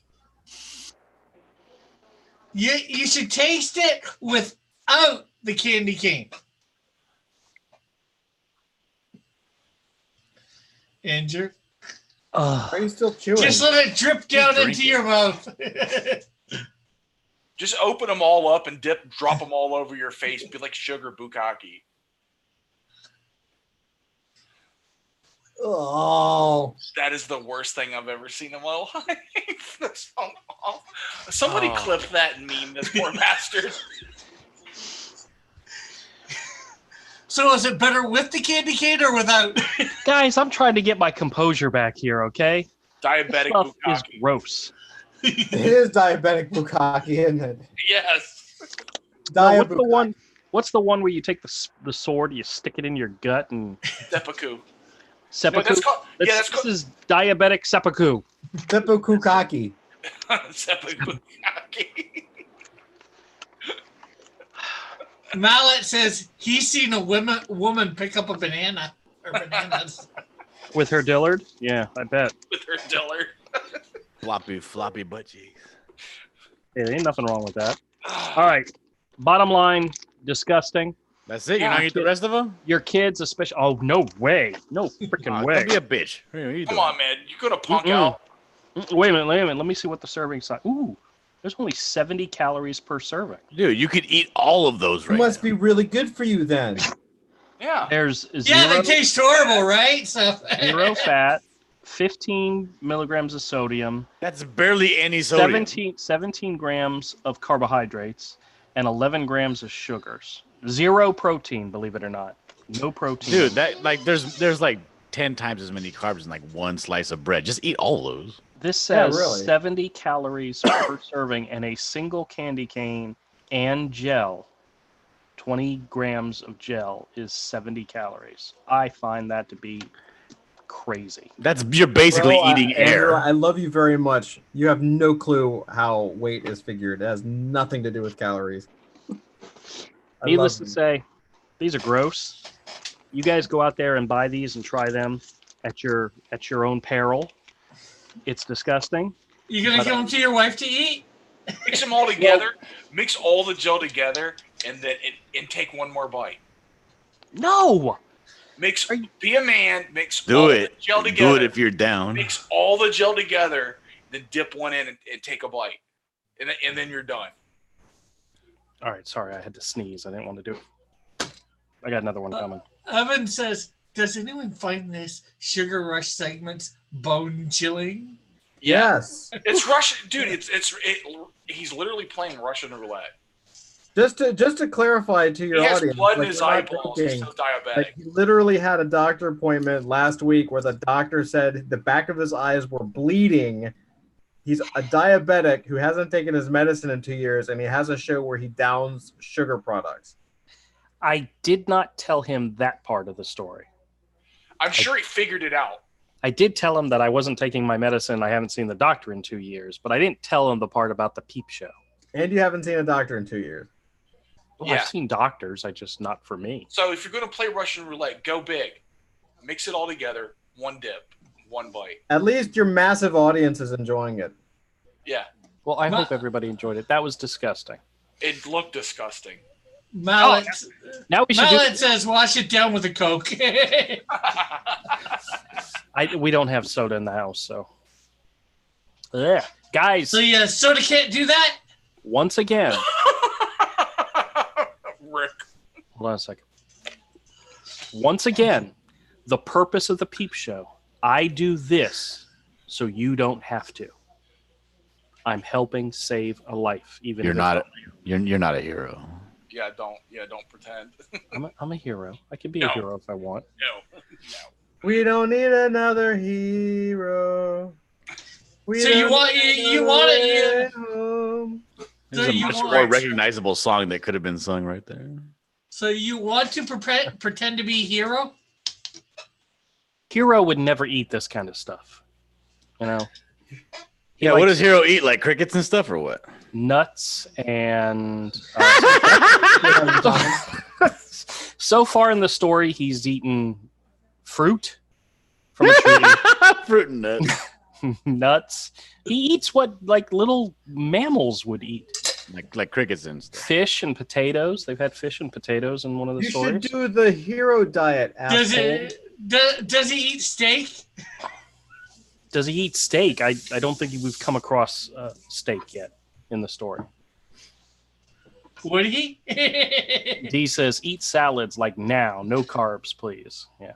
You should taste it without the candy cane. Andrew, Are you still chewing? just let it drip down drink into it. your mouth. Just open them all up and drop them all over your face. Be like sugar bukkake. Oh, That is the worst thing I've ever seen in my life. That's so awful. Somebody Oh. clip that and meme this poor bastard. So is it better with the candy cane or without? Guys, I'm trying to get my composure back here, okay? This Diabetic stuff is bukkake. gross. it is diabetic bukkake, isn't it? Yes. Well, Diabukkake. what's the one where you take the sword, you stick it in your gut, and Seppuku. No, seppuku? that's called. Yeah, that's This called is diabetic seppuku. Seppuku. seppuku bukkake. Mallet says he's seen a woman pick up a banana or bananas. With her Dillard? Yeah, I bet. With her diller. Floppy butt cheeks. Yeah, there ain't nothing wrong with that. All right. Bottom line, disgusting. That's it. You're not gonna eat the rest of them? Your kids, especially. Oh, no way. No freaking way. Don't be a bitch. What are you Come doing? on, man. You're gonna punk Mm-mm. out. Wait a minute. Let me see what the serving size. Ooh, there's only 70 calories per serving. Dude, you could eat all of those It right must now. be really good for you then. Yeah. There's Yeah, they taste horrible, right? So zero fat, 15 milligrams of sodium, That's barely any sodium. 17 grams of carbohydrates, and 11 grams of sugars. Zero protein, believe it or not. No protein. Dude, that like there's like 10 times as many carbs in like one slice of bread. Just eat all those. This Yeah, says really. 70 calories per serving, and a single candy cane and gel, 20 grams of gel is 70 calories. I find that to be crazy. You're basically Bro, eating Andrew, air. I love you very much. You have no clue how weight is figured. It has nothing to do with calories. I Needless love to you. say, these are gross. You guys go out there and buy these and try them at your own peril. It's disgusting. You gonna But, give them to your wife to eat? Mix them all together. Mix all the gel together, and then and take one more bite. No. Be a man. Mix Do all it. the gel Do together. it if you're down. Mix all the gel together, then dip one in and take a bite, and then you're done. All right, sorry, I had to sneeze. I didn't want to do it. I got another one coming. Evan says, "Does anyone find this Sugar Rush segment bone chilling?" Yes. It's Russian, dude. He's literally playing Russian roulette. Just to clarify to your He has audience, blood in like, his we're not eyeballs. He's joking. still diabetic. Like, he literally had a doctor appointment last week where the doctor said the back of his eyes were bleeding. He's a diabetic who hasn't taken his medicine in 2 years, and he has a show where he downs sugar products. I did not tell him that part of the story. I'm sure he figured it out. I did tell him that I wasn't taking my medicine. I haven't seen the doctor in 2 years, but I didn't tell him the part about the peep show. And you haven't seen a doctor in 2 years. Well, Yeah. I've seen doctors, I just not for me. So if you're going to play Russian roulette, go big. Mix it all together. One dip, one bite. At least your massive audience is enjoying it. Yeah. Well, I hope everybody enjoyed it. That was disgusting. It looked disgusting. Mallet, Now we should Mallet says, "Wash it down with a Coke." we don't have soda in the house, so. Yeah. Guys, So yeah, soda can't do that. once again, Rick. hold on a second. Once again, the purpose of the peep show. I do this so you don't have to. I'm helping save a life. Even You're if not. it's- You're not a hero. Yeah, don't pretend. I'm a hero. I can be No. a hero if I want. No. We don't need another hero. We So you don't want- need you want it, another way home. There's So a you much want- more recognizable song that could have been sung right there. So you want to pretend to be a hero? Hero would never eat this kind of stuff. You know? He Yeah, what likes does Hero eat? Like crickets and stuff, or what? nuts and so far in the story he's eaten fruit from a tree. Fruit and nuts. Nuts. He eats what like little mammals would eat. like crickets and stuff. Fish and potatoes. They've had fish and potatoes in one of the You stories. should do the hero diet, Does asshole. it? Does he eat steak? Does he eat steak? I don't think we've come across steak yet in the story. Would he? D says, eat salads like now. No carbs, please. Yeah.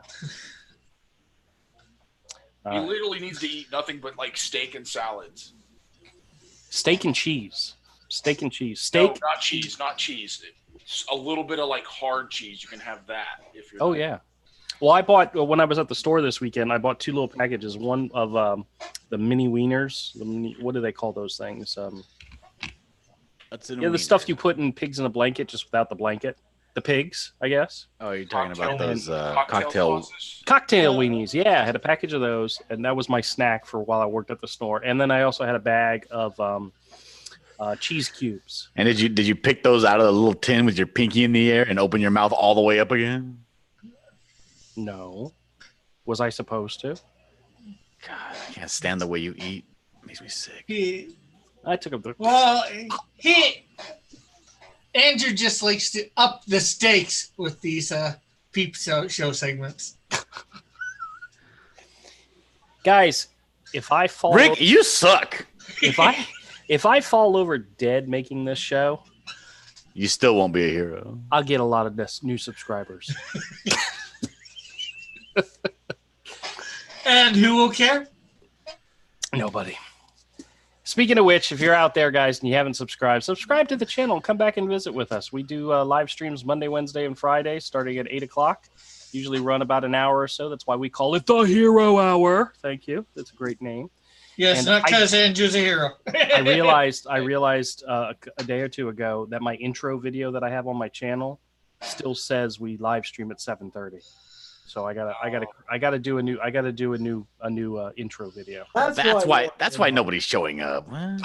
He literally needs to eat nothing but like steak and salads. Steak and cheese. Steak and cheese. No, Steak. not cheese, not cheese. It's a little bit of like hard cheese. You can have that if you're. Oh, yeah. Well, I bought, when I was at the store this weekend, I bought 2 little packages. One of the mini wieners. What do they call those things? That's in a Yeah, the wiener. stuff you put in pigs in a blanket just without the blanket. The pigs, I guess. Oh, you're talking about Cocktail- those cocktail cocktail. sauces. Cocktail weenies. Yeah, I had a package of those, and that was my snack for while I worked at the store. And then I also had a bag of cheese cubes. And did you pick those out of the little tin with your pinky in the air and open your mouth all the way up again? No. Was I supposed to? God, I can't stand the way you eat. It makes me sick. I took a Well, Andrew just likes to up the stakes with these peep show segments. Guys, if I fall Rick, over, you suck. if I fall over dead making this show, You still won't be a hero. I'll get a lot of new subscribers. And who will care? Nobody. Speaking of which, if you're out there, guys, and you haven't subscribed, subscribe to the channel. Come back and visit with us. We do live streams Monday, Wednesday, and Friday, starting at 8 o'clock. Usually run about an hour or so. That's why we call it the Hero Hour. Thank you. That's a great name. Yes, And not because Andrew's a hero. I realized a day or two ago that my intro video that I have on my channel still says we live stream at 7:30. So I gotta do a new intro video. That's why nobody's showing up. Well,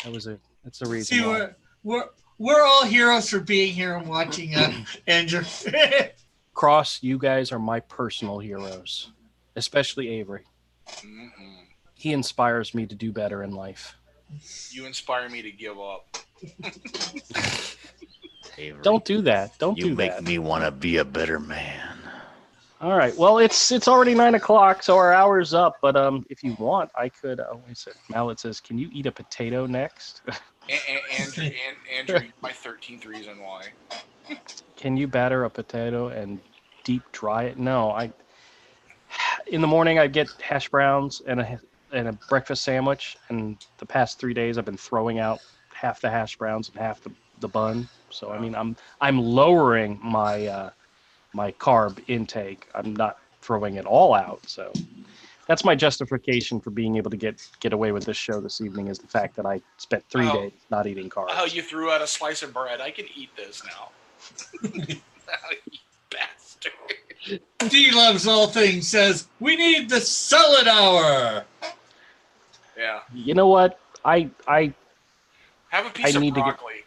That's the reason See, why. we're all heroes for being here and watching Andrew. Cross, you guys are my personal heroes, especially Avery. Mm-hmm. He inspires me to do better in life. You inspire me to give up. Avery, Don't do that. Don't you do make that. me want to be a better man. All right. Well, it's already 9:00, so our hour's up. But if you want, I could. Wait a second. Mallet says, "Can you eat a potato next?" Andrew, my 13th reason why. Can you batter a potato and deep dry it? No, in the morning I get hash browns and a breakfast sandwich, and the past 3 days I've been throwing out half the hash browns and half the bun. So I mean I'm lowering my my carb intake. I'm not throwing it all out. So that's my justification for being able to get away with this show this evening, is the fact that I spent 3 days not eating carbs. Oh, you threw out a slice of bread. I can eat this now. You bastard. D loves all things says we need the salad hour. Yeah. You know what? I Have a piece of need to get- broccoli.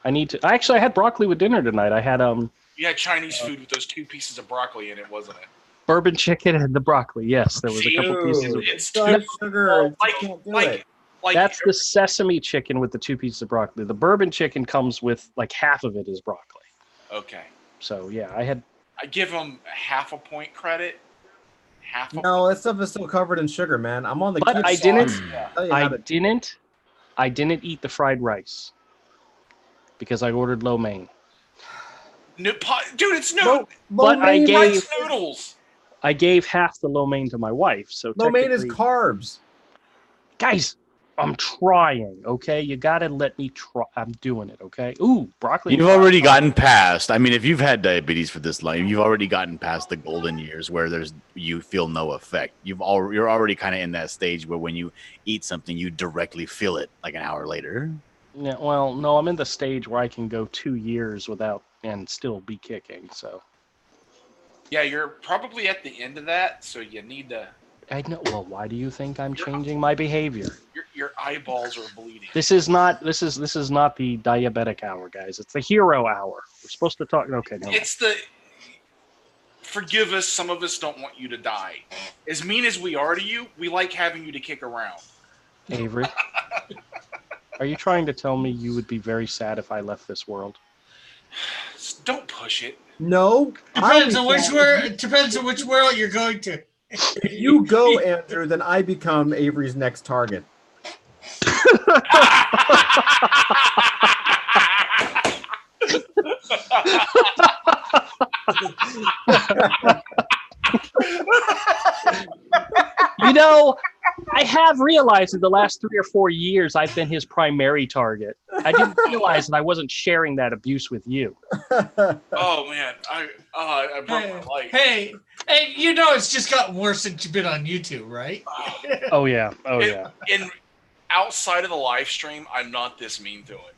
I need to. Actually, I had broccoli with dinner tonight. I had You had Chinese food with those 2 pieces of broccoli in it, wasn't it? bourbon chicken and the broccoli. Yes, there was a couple pieces. It's Dark too sugar. like Can't do like it. like That's the sesame chicken with the 2 pieces of broccoli. The bourbon chicken comes with like half of it is broccoli. okay. So yeah, I give them half a point credit. No, that stuff is still covered in sugar, man. I'm on the. But keto I sauce. didn't- Tell you how to- I didn't eat the fried rice because I ordered lo mein. Dude, it's no. But I mein- gave- Rice noodles. I gave half the lo mein to my wife. So Lo mein is technically- carbs. guys, I'm trying. Okay, you gotta let me try. I'm doing it. Okay. Ooh, broccoli. You've already gotten past. I mean, if you've had diabetes for this long, you've already gotten past the golden years where you feel no effect. You're already kind of in that stage where when you eat something, you directly feel it like an hour later. Yeah, well, no, I'm in the stage where I can go 2 years without and still be kicking. So Yeah, you're probably at the end of that, so you need to. I know. Well, why do you think I'm changing my behavior? Your eyeballs are bleeding. This is not the diabetic hour, guys. It's the hero hour. We're supposed to talk. Okay, no. It's the. Forgive us. Some of us don't want you to die. As mean as we are to you, we like having you to kick around. Avery, are you trying to tell me you would be very sad if I left this world? Don't push it. No. Depends on which world. It depends on which world you're going to. If you go, Andrew, then I become Avery's next target. You know, I have realized in the last 3 or 4 years I've been his primary target. I didn't realize that I wasn't sharing that abuse with you. Oh man, I broke my leg. Hey, you know it's just gotten worse since you've been on YouTube, right? Oh yeah. Oh yeah. In outside of the live stream, I'm not this mean to it.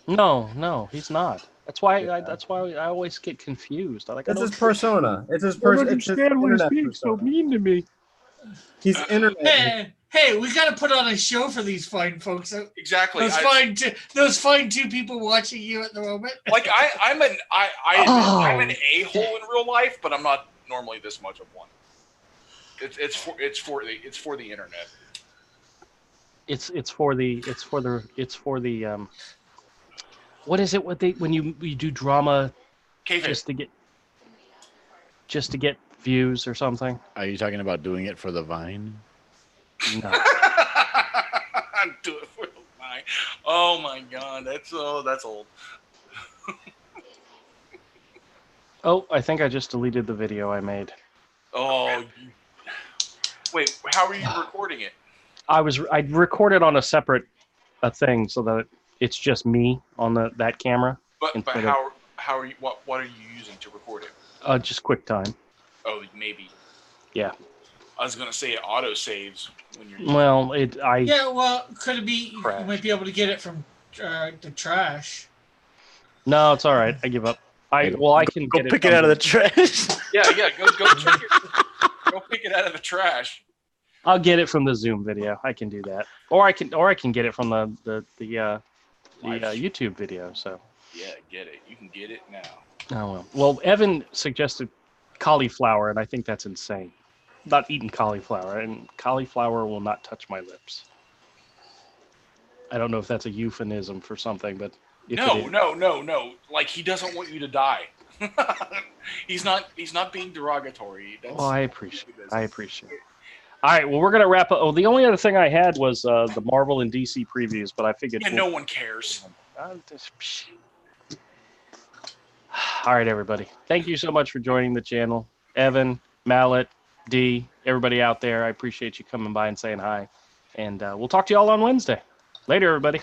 No, he's not. That's why I always get confused. It's his persona. It's his persona. It's his internet persona. mean to me. He's internet. Hey, we got to put on a show for these fine folks. Exactly. Those fine 2 people watching you at the moment. Like I'm an a-hole in real life, but I'm not normally this much of one. It's for the internet. It's for the what is it? When you do drama Kayfabe. just to get views or something? Are you talking about doing it for the Vine? No. Do it for the Vine. Oh my god, that's old. Oh, I think I just deleted the video I made. Oh, wait, how are you recording it? I recorded on a separate thing so that it's just me on that camera. But instead how are you? What are you using to record it? Just QuickTime. Oh, maybe. Yeah. I was gonna say it auto saves when you're. Well, Yeah, well, could it be? Crash. You might be able to get it from the trash. No, it's all right. I give up. I can Go get pick it out of the trash. Yeah, go check it. Go pick it out of the trash. I'll get it from the Zoom video. I can do that, or I can get it from the YouTube video. So Yeah, get it. You can get it now. oh well. Well, Evan suggested cauliflower, and I think that's insane. Not eating cauliflower, and cauliflower will not touch my lips. I don't know if that's a euphemism for something, but No. Like he doesn't want you to die. He's not being derogatory. That's, I appreciate it. All right, well, we're gonna wrap up. Oh, the only other thing I had was the Marvel and DC previews, but I figured. Yeah, no one cares. All right, everybody. Thank you so much for joining the channel, Evan, Mallet, D, everybody out there. I appreciate you coming by and saying hi, and we'll talk to you all on Wednesday. Later, everybody.